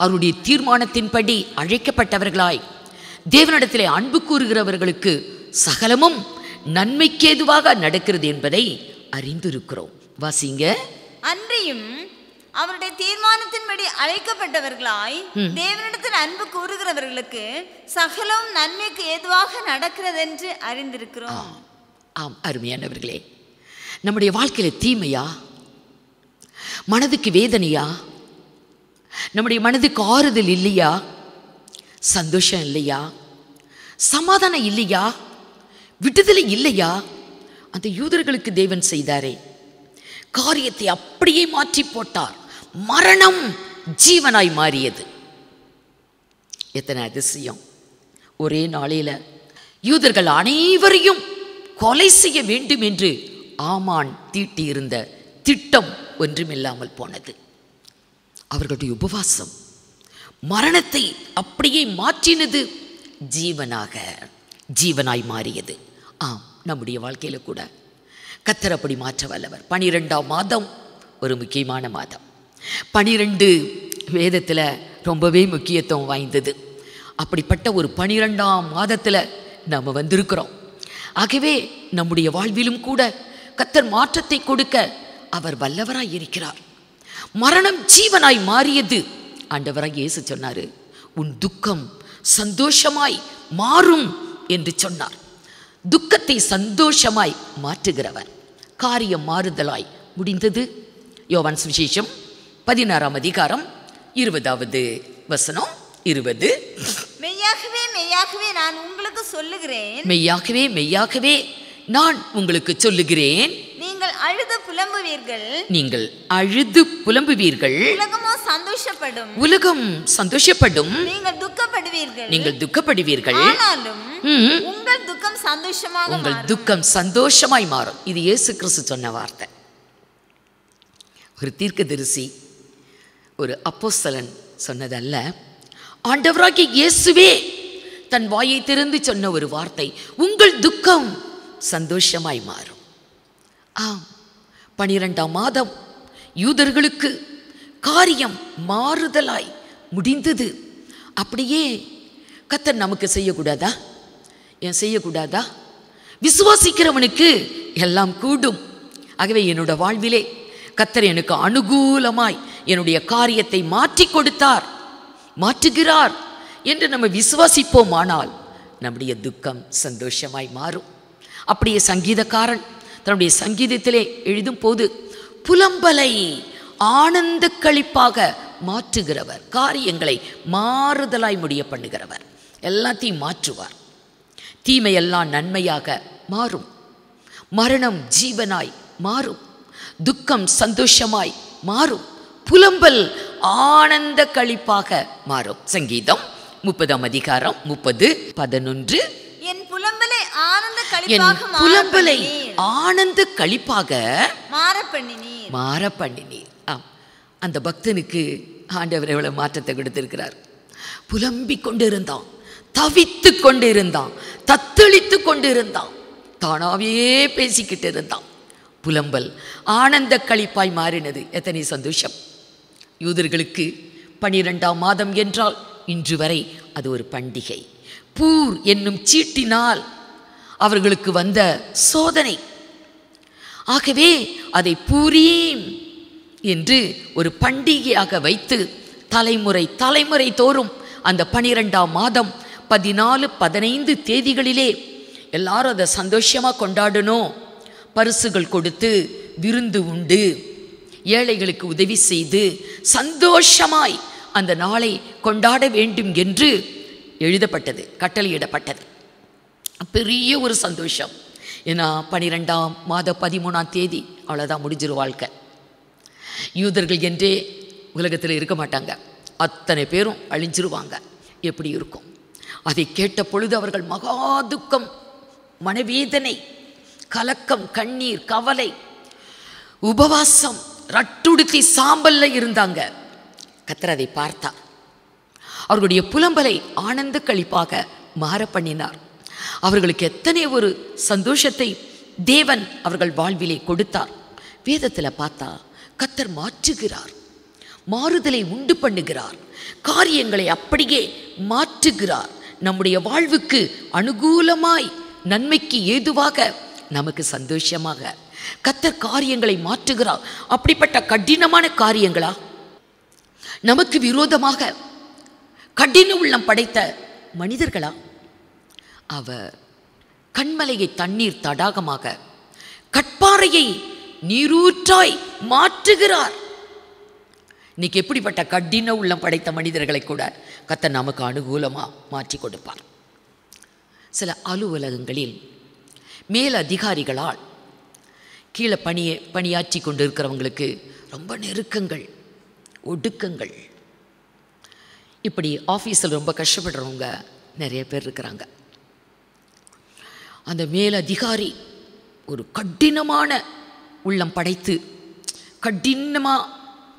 அவருடைய தீர்மானத்தின்படி அழைக்கப்பட்டவர்களாய் தேவனிடத்திலே அன்பு கூறுகிறவர்களுக்கு சகலமும் நன்மைக்கேதுவாக நடக்கிறது என்பதை அறிந்திருக்கிறோம். வாசிங்க. அன்றியும் அவருடைய தீர்மானத்தின்படி அழைக்கப்பட்டவர்களாய் தேவனிடத்தில் அன்பு கூறுகிறவர்களுக்கு சகலம் நன்மைக்கு ஏதுவாக நடக்கிறது என்று அறிந்திருக்கிறோம். ஆம், அருமையானவர்களே, நம்முடைய வாழ்க்கையில தீமையா, மனதுக்கு வேதனையா, நம்முடைய மனதுக்கு ஆறுதல் இல்லையா, சந்தோஷம் இல்லையா, சமாதானம் இல்லையா, விடுதலை இல்லையா? அந்த யூதர்களுக்கு தேவன் செய்தாரே, காரியத்தை அப்படியே மாற்றி போட்டார். மரணம் ஜீவனாய் மாறியது. எத்தனை அதிசயம்! ஒரே நாளில யூதர்கள் அனைவரையும் கொலை செய்ய வேண்டும் என்று ஆமான் தீட்டியிருந்த திட்டம் ஒன்றுமில்லாமல் போனது. அவர்களுடைய உபவாசம் மரணத்தை அப்படியே மாற்றினது, ஜீவனாய் மாறியது. ஆம், நம்முடைய வாழ்க்கையில கூட கர்த்தர் அப்படி மாற்ற வல்லவர். 12ஆம் மாதம் ஒரு முக்கியமான மாதம். 12 வேதத்தில் ரொம்பவே முக்கியத்துவம் வாய்ந்தது. அப்படிப்பட்ட ஒரு 12ஆம் மாதத்தில் நாம் வந்திருக்கிறோம். ஆகவே நம்முடைய வாழ்விலும் கூட கர்த்தர் மாற்றத்தை கொடுக்க அவர் வல்லவராய் இருக்கிறார். மரணம் ஜீவனாய் மாறியது. ஆண்டவராய் இயேசு சொன்னார், உன் துக்கம் சந்தோஷமாய் மாறும் என்று சொன்னார். துக்கத்தை சந்தோஷமாய் மாற்றுகிறவர். காரியம் மாறுதலாய் முடிந்தது. யோவான் சுவிசேஷம் 16ஆம் அதிகாரம் 20வது வசனம் 20. மெய்யாகவே மெய்யாகவே நான் உங்களுக்கு சொல்லுகிறேன், மெய்யாகவே மெய்யாகவே நான் உங்களுக்கு சொல்லுகிறேன், நீங்கள் அழுது புலம்புவீர்கள், நீங்கள் அழுது புலம்புவீர்கள், உலகமோ சந்தோஷப்படும், உலகம் சந்தோஷப்படும், நீங்கள் துக்கப்படுவீர்கள், நீங்கள் துக்கப்படுவீர்கள், ஆனாலும் உங்கள் துக்கம் சந்தோஷமாக உங்கள் மாறும். துக்கம் சந்தோஷமாய் மாறும். இது இயேசு கிறிஸ்து சொன்ன வார்த்தை. ஒரு தீர்க்கதரிசி, ஒரு அப்போஸ்தலன் சொன்னதல்ல, ஆண்டவராகிய இயேசுவே தன் வாயை திறந்து சொன்ன ஒரு வார்த்தை, உங்கள் துக்கம் சந்தோஷமாய் மாறும். ஆம், 12ஆம் மாதம் யூதர்களுக்கு காரியம் மாறுதலாய் முடிந்தது. அப்படியே கர்த்தர் நமக்கு செய்யக்கூடாதா? ஏன் செய்யக்கூடாதா? விசுவாசிக்கிறவனுக்கு எல்லாம் கூடும். ஆகவே என்னோட வாழ்விலே கர்த்தர் எனக்கு அனுகூலமாய் என்னுடைய காரியத்தை மாற்றி கொடுத்தார், மாற்றுகிறார் என்று நம்ம விசுவாசிப்போமானால் நம்முடைய துக்கம் சந்தோஷமாய் மாறும். அப்படியே சங்கீதக்காரன் தன்னுடைய சங்கீதத்திலே எழுதும் போது, புலம்பலை ஆனந்த களிப்பாக மாற்றுகிறவர், காரியங்களை மாறுதலாய் முடிய பண்ணுகிறவர், எல்லாத்தையும் மாற்றுவார். தீமையெல்லாம் நன்மையாக மாறும், மரணம் ஜீவனாய் மாறும், துக்கம் சந்தோஷமாய் மாறும், புலம்பல் ஆனந்த களிப்பாக மாறும். சங்கீதம் 30ஆம் அதிகாரம் 30:11. என் புலம்பலை ஆனந்த என் களிப்பாக புலம்பலை ஆனந்த களிப்பாக மாற பண்ணினீர். மாற பண்ணினீர். ஆம், அந்த பக்தனுக்கு ஆண்டவர் எவ்வளவு மாற்றத்தை கொடுத்திருக்கிறார். புலம்பிக் கொண்டிருந்தான், தவித்து கொண்டிருந்தான், தத்தளித்து கொண்டிருந்தான், தானாவே பேசிக்கிட்டு இருந்தான். புலம்பல் ஆனந்த களிப்பாய் மாறினது. எத்தனை சந்தோஷம்! யூதர்களுக்கு 12ஆம் மாதம் என்றால் இன்று வரை அது ஒரு பண்டிகை. பூர் என்னும் சீட்டினால் அவர்களுக்கு வந்த சோதனை. ஆகவே அதை பூரீம் என்று ஒரு பண்டிகையாக வைத்து தலைமுறை தலைமுறை தோறும் அந்த 12ஆம் மாதம் 14, 15 தேதிகளிலே எல்லாரும் அதை சந்தோஷமாக கொண்டாடணும். பரிசுகள் கொடுத்து விருந்து உண்டு, ஏழைகளுக்கு உதவி செய்து சந்தோஷமாய் அந்த நாளை கொண்டாட வேண்டும் என்று எழுதப்பட்டது, கட்டளையிடப்பட்டது. பெரிய ஒரு சந்தோஷம். ஏன்னா 12ஆம் மாதம் 13ஆம் தேதி அவ்வளோதான், முடிஞ்சிரு வாழ்க்கை. யூதர்கள் என்றே உலகத்தில் இருக்க மாட்டாங்க, அத்தனை பேரும் அழிஞ்சிருவாங்க. எப்படி இருக்கும்? அதை கேட்ட பொழுது அவர்கள் மகா துக்கம், மனவேதனை, கலக்கம், கண்ணீர், கவலை, உபவாசம், ரட்டுடுத்தி சாம்பல்ல இருந்தாங்க. கர்த்தர் அதை பார்த்தார். அவர்களுடைய புலம்பலை ஆனந்த களிப்பாக மாற பண்ணினார். அவர்களுக்கு எத்தனை ஒரு சந்தோஷத்தை தேவன் அவர்கள் வாழ்விலே கொடுத்தார். வேதத்தில் பார்த்தா கர்த்தர் மாற்றுகிறார், மாறுதலை உண்டு பண்ணுகிறார், காரியங்களை அப்படியே மாற்றுகிறார். நம்முடைய வாழ்வுக்கு அனுகூலமாய் நன்மைக்கு ஏதுவாக நமக்கு சந்தோஷமாக கர்த்தர் காரியங்களை மாற்றுகிறார். அப்படிப்பட்ட கடினமான காரியங்களா, நமக்கு விரோதமாக கடின உள்ளம் படைத்த மனிதர்களா, அவர் கண்மலையை தண்ணீர் தடாகமாக, கட்பாறையை நீரூற்றாய் மாற்றுகிறார். இன்னைக்கு எப்படிப்பட்ட கடின உள்ளம் படைத்த மனிதர்களை கூட கர்த்தர் நமக்கு அனுகூலமாக மாற்றி கொடுப்பார். சில அலுவலகங்களில் மேல் அதிகாரிகளால் கீழே பணியாற்றி கொண்டு இருக்கிறவங்களுக்கு ரொம்ப நெருக்கங்கள், ஒடுக்கங்கள். இப்படி ஆஃபீஸில் ரொம்ப கஷ்டப்படுறவங்க நிறைய பேர் இருக்கிறாங்க. அந்த மேல் அதிகாரி ஒரு கடினமான உள்ளம் படைத்து கடினமாக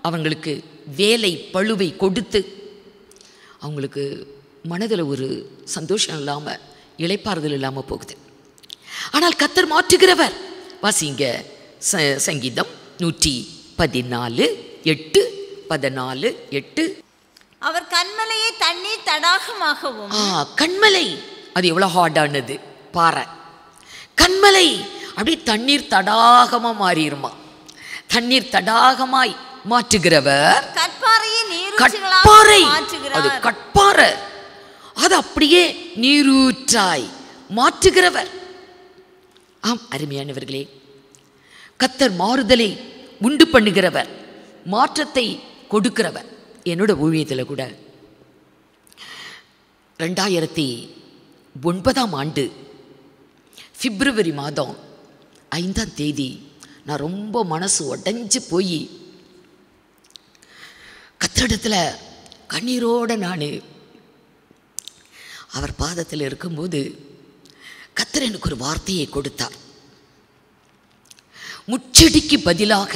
அவங்களுக்கு வேலை பளுவை கொடுத்து அவங்களுக்கு மனதில் ஒரு சந்தோஷம் இல்லாமல், இளைப்பாறுதல் இல்லாமல் போகுது. ஆனால் கர்த்தர் மாற்றுகிறவர். வாசிங்க சங்கீதம் 114:8, 14:8. அவர் கண்மலையை தண்ணீர் தடாகமாகவும். கண்மலை அது எவ்வளவு ஹார்டானது பாறை. கண்மலை அப்படி தண்ணீர் தடாகமா மாறிடுமா. தண்ணீர் தடாகமாய் மாற்றுகிறவர். கற்பாறை அது கற்பாறை அது அப்படியே நீரூற்றாய் மாற்றுகிறவர். ஆம் அருமையானவர்களே, கர்த்தர் மாறுதலை உண்டு பண்ணுகிறவர், மாற்றத்தை கொடுக்கிறவர். என்னோட ஊழியத்தில் கூட 2009 ஆண்டு பிப்ரவரி மாதம் 5ஆம் தேதி நான் ரொம்ப மனசு உடைஞ்சு போய் கர்த்தரிடத்தில் கண்ணீரோடு நான் அவர் பாதத்தில் இருக்கும்போது கர்த்தர் எனக்கு ஒரு வார்த்தையை கொடுத்தார். முச்செடிக்கு பதிலாக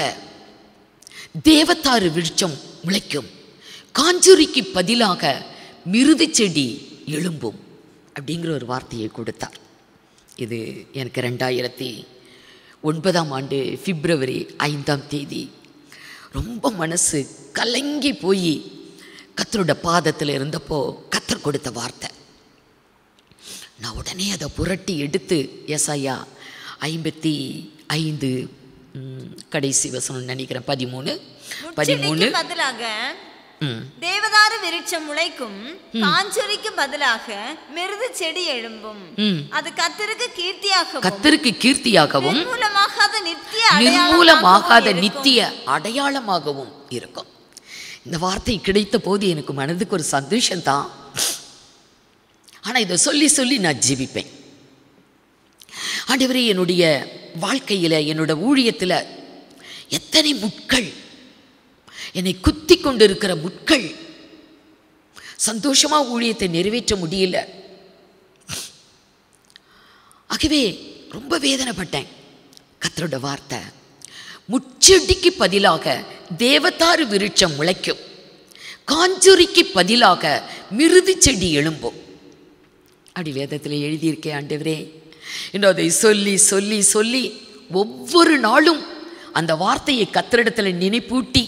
தேவதாரு விருட்சம் முளைக்கும், காஞ்சூரிக்கு பதிலாக மிருது செடி எழும்பும் அப்படிங்கிற ஒரு வார்த்தையை கொடுத்தார். இது எனக்கு 2009 ஆண்டு பிப்ரவரி 5ஆம் தேதி ரொம்ப மனசு கலங்கி போய் கர்த்தரோட பாதத்தில் இருந்தப்போ கர்த்தர் கொடுத்த வார்த்தை. நான் உடனே அதை புரட்டி எடுத்து ஏசாயா 55 கடைசி வசனம் நினைக்கிறேன் 13 பதிலாக தேவதாரு விருட்சம் முளைக்கும், காஞ்சூரிக்கு பதிலாக மிருது செடி எழும்பும். அது கர்த்தருக்கு கீர்த்தியாகவும் நிர்மூலமாகாத நித்திய அடையாளமாகவும் இருக்கும். இந்த வார்த்தை கிடைத்த போது எனக்கு மனதுக்கு ஒரு சந்தோஷம்தான். ஆனால் இதை சொல்லி சொல்லி நான் ஜெபிப்பேன். ஆண்டவரே, என்னுடைய வாழ்க்கையில் என்னோட ஊழியத்தில் எத்தனை முட்கள், என்னை குத்தி கொண்டு இருக்கிற முட்கள், சந்தோஷமாக ஊழியத்தை நிறைவேற்ற முடியல. ஆகவே ரொம்ப வேதனைப்பட்டேன். கர்த்தரோட வார்த்தை, முச்செடிக்கு பதிலாக தேவதாரு விருட்சம் முளைக்கும், காஞ்சூரிக்கு பதிலாக மிருது செடி எழும்பும். அப்படி வேதத்தில் எழுதியிருக்கேன். ஆண்டவரே, இன்னும் அதை சொல்லி சொல்லி சொல்லி ஒவ்வொரு நாளும் அந்த வார்த்தையை கர்த்தரிடத்தில் நினைப்பூட்டி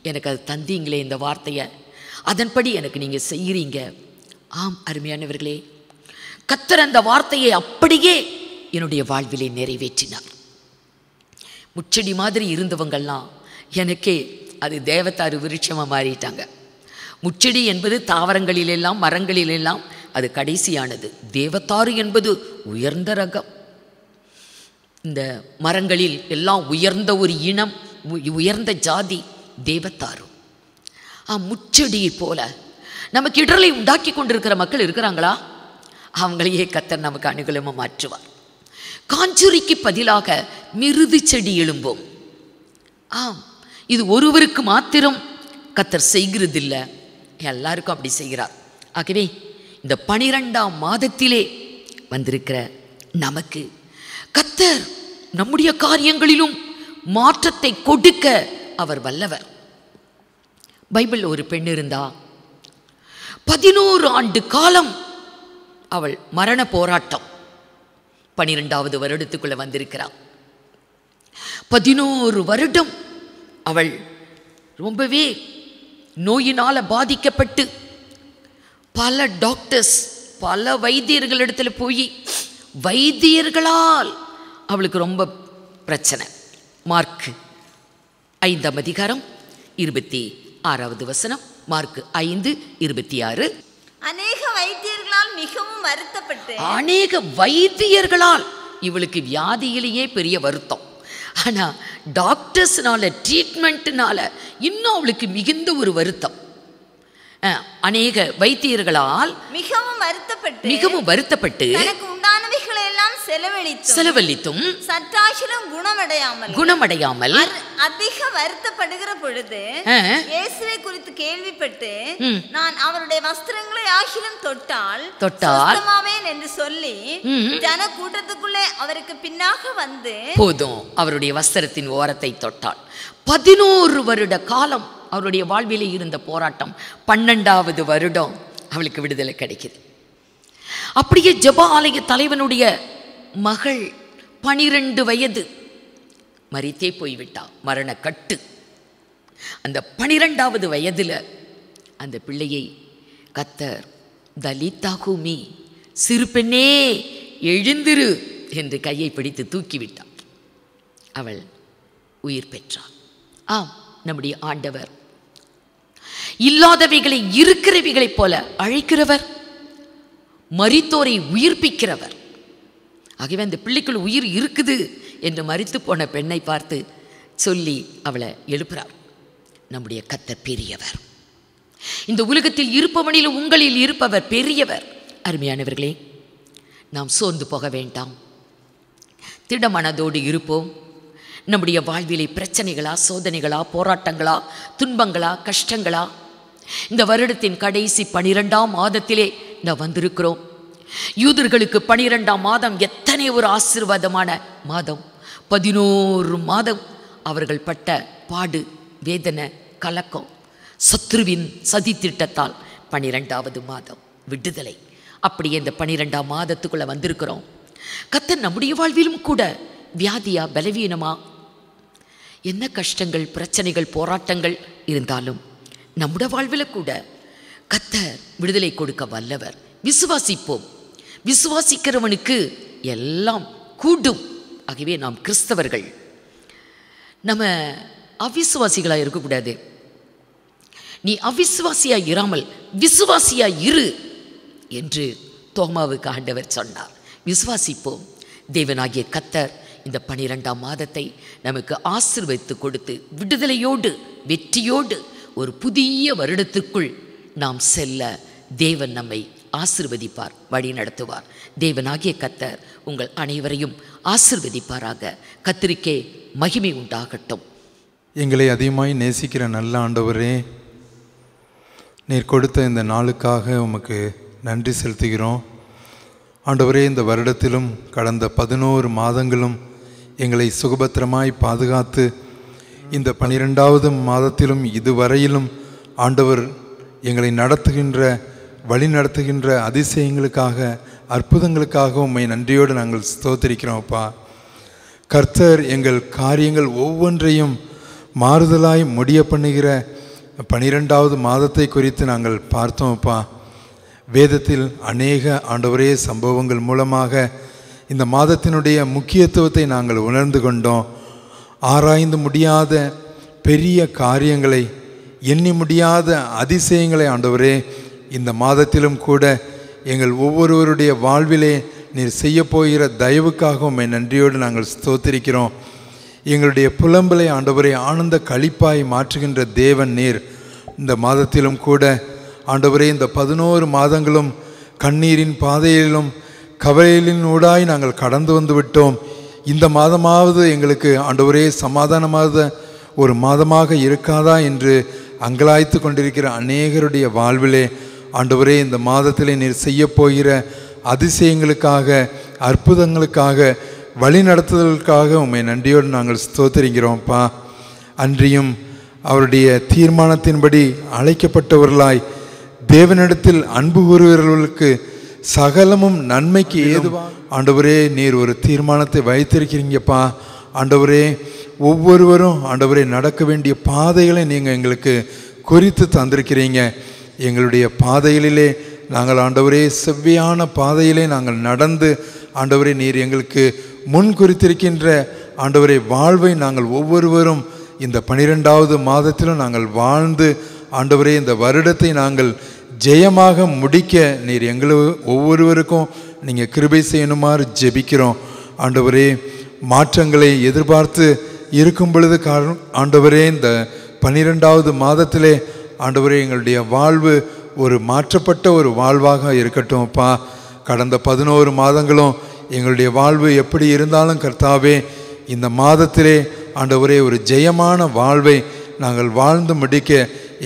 எனக்கு அது தந்தீங்களே இந்த வார்த்தையை. அதன்படி எனக்கு நீங்கள் செய்கிறீங்க. ஆம் அருமையானவர்களே, கர்த்தர் அந்த வார்த்தையை அப்படியே என்னுடைய வாழ்விலே நிறைவேற்றினார். முச்செடி மாதிரி இருந்தவங்கள்லாம் எனக்கே அது தேவதாரு விருட்சமாக மாறிட்டாங்க. முச்செடி என்பது தாவரங்களிலெல்லாம் மரங்களிலெல்லாம் அது கடைசியானது. தேவதாரு என்பது உயர்ந்த ரகம். இந்த மரங்களில் எல்லாம் உயர்ந்த ஒரு இனம், உயர்ந்த ஜாதி தேவதாரு. முச்செடியை போல நமக்கு இடரலை உண்டாக்கி கொண்டிருக்கிற மக்கள் இருக்கிறாங்களா? அவங்களையே கர்த்தர் நமக்கு அனுகூலமாக மாற்றுவார். காஞ்சூரிக்கு பதிலாக மிருது செடி எழும்பும். இது ஒருவருக்கு மாத்திரம் கர்த்தர் செய்கிறதில்லை, எல்லாருக்கும் அப்படி செய்கிறார். ஆகவே இந்த 12ஆம் மாதத்திலே வந்திருக்கிற நமக்கு கர்த்தர் நம்முடைய காரியங்களிலும் மாற்றத்தை கொடுக்க அவர் வல்லவர். பைபிள் ஒரு பெண் இருந்தா, 11 ஆண்டு காலம் அவள் மரண போராட்டம், 12வது வருடத்துக்குள்ள வந்திருக்கிறாள். 11 வருடம் அவள் ரொம்பவே நோயினால பாதிக்கப்பட்டு பல டாக்டர்ஸ், பல வைத்தியர்களிடத்தில் போய் வைத்தியர்களால் அவளுக்கு ரொம்ப பிரச்சனை. மார்க் 5ஆம் அதிகாரம் 26வது வசனம். மார்க் 5:26. அநேக வைத்தியர்களால் மிகவும் வருத்தப்பட்டு, அநேக வைத்தியர்களால் இவளுக்கு வியாதியிலேயே பெரிய வருத்தம். ஆனா டாக்டர்ஸ்னால, ட்ரீட்மெண்ட்னால இன்னும் அவளுக்கு மிகுந்த ஒரு வருத்தம். அநேக வைத்தியர்களால் மிகவும் வருத்தப்பட்டு தனக்கு உண்டானவைகளை எல்லாம் செலவழித்தும் சற்றாகிலும் குணமடையாமல் அதிக வருத்தப்படுகிற பொழுது இயேசுவை குறித்து கேள்விப்பட்டு, நான் அவருடைய வஸ்திரங்களை ஆகிலும் தொட்டால் சுத்தமாவேன் என்று சொல்லி ஜன கூட்டத்துக்குள்ளே அவருக்கு பின்னாக வந்து போதும் அவருடைய வஸ்திரத்தின் ஓரத்தை தொட்டாள். 11 வருட காலம் அவருடைய வாழ்விலே இருந்த போராட்டம், 12வது வருடம் அவளுக்கு விடுதலை கிடைக்குது. அப்படியே ஜெப ஆலய தலைவனுடைய மகள் 12 வயது மரித்தே போய்விட்டா, மரண கட்டு. அந்த 12வது வயதில் அந்த பிள்ளையை கர்த்தர் தலிதாகுமி, சிறு பெண்ணே எழுந்திரு என்று கையை பிடித்து தூக்கிவிட்டார். அவள் உயிர் பெற்றாள். ஆம், நம்முடைய ஆண்டவர் இல்லாதவைகளை இருக்கிறவைகளைப் போல அழைக்கிறவர், மரித்தோரை உயிர்ப்பிக்கிறவர். ஆகவே அந்த பிள்ளைக்குள் உயிர் இருக்குது என்று மரித்து போன பெண்ணை பார்த்து சொல்லி அவளை எழுப்புறார். நம்முடைய கர்த்தர் பெரியவர். இந்த உலகத்தில் இருப்பவனிலும் உங்களில் இருப்பவர் பெரியவர். அருமையானவர்களே, நாம் சோர்ந்து போக வேண்டாம். திடமனதோடு இருப்போம். நம்முடைய வாழ்விலே பிரச்சனைகளா, சோதனைகளா, போராட்டங்களா, துன்பங்களா, கஷ்டங்களா, இந்த வருடத்தின் கடைசி 12ஆம் மாதத்திலே நாம் வந்திருக்கிறோம். யூதர்களுக்கு 12ஆம் மாதம் எத்தனை ஒரு ஆசீர்வாதமான மாதம். 11 மாதம் அவர்கள் பட்ட பாடு, வேதனை, கலக்கம், சத்ருவின் சதி திட்டத்தால் 12வது மாதம் விடுதலை. அப்படியே இந்த 12ஆம் மாதத்துக்குள்ளே வந்திருக்கிறோம். கர்த்தர் நம்முடைய வாழ்விலும் கூட வியாதியா, பலவீனமா, என்ன கஷ்டங்கள், பிரச்சனைகள், போராட்டங்கள் இருந்தாலும் நம்முடைய வாழ்வில் கூட கர்த்தர் விடுதலை கொடுக்க வல்லவர். விசுவாசிப்போம். விசுவாசிக்கிறவனுக்கு எல்லாம் கூடும். ஆகவே நாம் கிறிஸ்தவர்கள் நம்ம அவிசுவாசிகளாக இருக்கக்கூடாது. நீ அவிசுவாசியாக இராமல் விசுவாசியாக இரு என்று தோமாவுக்கு ஆண்டவர் சொன்னார். விசுவாசிப்போம். தேவனாகிய கர்த்தர் இந்த 12ஆம் மாதத்தை நமக்கு ஆசீர்வதித்து கொடுத்து விடுதலையோடு, வெற்றியோடு ஒரு புதிய வருடத்துக்குள் நாம் செல்ல தேவன் நம்மை ஆசீர்வதிப்பார், வழி நடத்துவார். தேவனாகிய கர்த்தர் உங்கள் அனைவரையும் ஆசீர்வதிப்பாராக. கர்த்தருக்கே மகிமை உண்டாகட்டும். எங்களை அதிகமாய் நேசிக்கிற நல்ல ஆண்டவரே, நீர் கொடுத்த இந்த நாளுக்காக உமக்கு நன்றி செலுத்துகிறோம். ஆண்டவரே, இந்த வருடத்திலும் கடந்த 11 மாதங்களும் எங்களை சுகபத்திரமாய் பாதுகாத்து இந்த 12வது மாதத்திலும் இதுவரையிலும் ஆண்டவர் எங்களை நடத்துகின்ற, வழி நடத்துகின்ற அதிசயங்களுக்காக, அற்புதங்களுக்காக உம்மை நன்றியோடு நாங்கள் ஸ்தோத்திரிக்கிறோம்ப்பா. கர்த்தர் எங்கள் காரியங்கள் ஒவ்வொன்றையும் மாறுதலாய் முடிய பண்ணுகிற 12வது மாதத்தை குறித்து நாங்கள் பார்த்தோம்ப்பா. வேதத்தில் அநேக ஆண்டவரே சம்பவங்கள் மூலமாக இந்த மாதத்தினுடைய முக்கியத்துவத்தை நாங்கள் உணர்ந்து கொண்டோம். ஆராய்ந்து முடியாத பெரிய காரியங்களை, எண்ணி முடியாத அதிசயங்களை ஆண்டவரே இந்த மாதத்திலும் கூட எங்கள் ஒவ்வொருவருடைய வாழ்விலே நீர் செய்ய போகிற தயவுக்காக உம்மை நன்றியோடு நாங்கள் ஸ்தோத்திரிக்கிறோம். எங்களுடைய புலம்பலை ஆண்டவரே ஆனந்த களிப்பாய் மாற்றுகின்ற தேவன் நீர். இந்த மாதத்திலும் கூட ஆண்டவரே இந்த 11 மாதங்களும் கண்ணீரின் பாதையிலும் கவலைகளின் ஊடாய் நாங்கள் கடந்து வந்து விட்டோம். இந்த மாதமாவது எங்களுக்கு ஆண்டவரே சமாதானமாக ஒரு மாதமாக இருக்காதா என்று அங்கலாய்த்து கொண்டிருக்கிற அநேகருடைய வாழ்விலே ஆண்டவரே இந்த மாதத்திலே நீர் செய்ய போகிற அதிசயங்களுக்காக, அற்புதங்களுக்காக, வழி நடத்துதலுக்காக உம்மை நன்றியோடு நாங்கள் ஸ்தோத்திரிக்கிறோம்ப்பா. அன்றியும் அவருடைய தீர்மானத்தின்படி அழைக்கப்பட்டவர்களாய் தேவனிடத்தில் அன்பு கூறுகிறவர்களுக்கு சகலமும் நன்மைக்கு ஏதுவா ஆண்டவரே நீர் ஒரு தீர்மானத்தை வைத்திருக்கிறீங்கப்பா. ஆண்டவரே ஒவ்வொருவரும் ஆண்டவரே நடக்க வேண்டிய பாதைகளை நீங்கள் எங்களுக்கு குறித்து தந்திருக்கிறீங்க. எங்களுடைய பாதைகளிலே நாங்கள் ஆண்டவரே செவ்வையான பாதையிலே நாங்கள் நடந்து ஆண்டவரே நீர் எங்களுக்கு முன் குறித்திருக்கின்ற ஆண்டவரே வாழ்வை நாங்கள் ஒவ்வொருவரும் இந்த 12வது மாதத்திலும் நாங்கள் வாழ்ந்து ஆண்டவரே இந்த வருடத்தை நாங்கள் ஜெயமாக முடிக்க நீர் எங்களை ஒவ்வொருவருக்கும் நீங்கள் கிருபை செய்யணுமாறு ஜெபிக்கிறோம். ஆண்டவரே மாற்றங்களை எதிர்பார்த்து இருக்கும் பொழுது ஆண்டவரே இந்த 12வது மாதத்திலே ஆண்டவரே எங்களுடைய வாழ்வு ஒரு மாற்றப்பட்ட ஒரு வாழ்வாக இருக்கட்டும்ப்பா. கடந்த 11 மாதங்களும் எங்களுடைய வாழ்வு எப்படி இருந்தாலும் கர்த்தாவே இந்த மாதத்திலே ஆண்டவரே ஒரு ஜெயமான வாழ்வை நாங்கள் வாழ்ந்து முடிக்க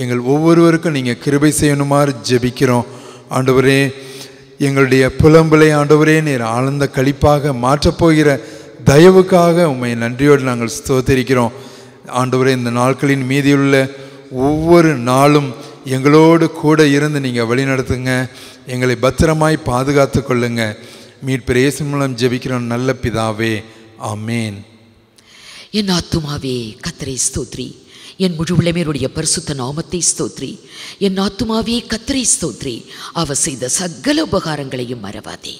எங்கள் ஒவ்வொருவருக்கும் நீங்கள் கிருபை செய்யணுமாறு ஜெபிக்கிறோம். ஆண்டவரே எங்களுடைய புலம்பலை ஆண்டவரே நீர் ஆழ்ந்த களிப்பாக மாற்றப்போகிற தயவுக்காக உம்மை நன்றியோடு நாங்கள் ஸ்தோத்திரிக்கிறோம். ஆண்டவரே இந்த நாட்களின் மீதியுள்ள ஒவ்வொரு நாளும் எங்களோடு கூட இருந்து நீங்கள் வழிநடத்துங்க, எங்களை பத்திரமாய் பாதுகாத்து கொள்ளுங்க. மீட்பர் இயேசு மூலம் ஜெபிக்கிறோம் நல்ல பிதாவே, ஆமேன். என் ஆத்துமாவே கர்த்தரை ஸ்தோத்திரி, என் முழு உள்ளமேருடைய பரிசுத்த நாமத்தை ஸ்தோத்ரி. என் ஆத்துமாவே கர்த்தரை ஸ்தோத்ரி. அவர் செய்த சகல உபகாரங்களையும் மறவாதே.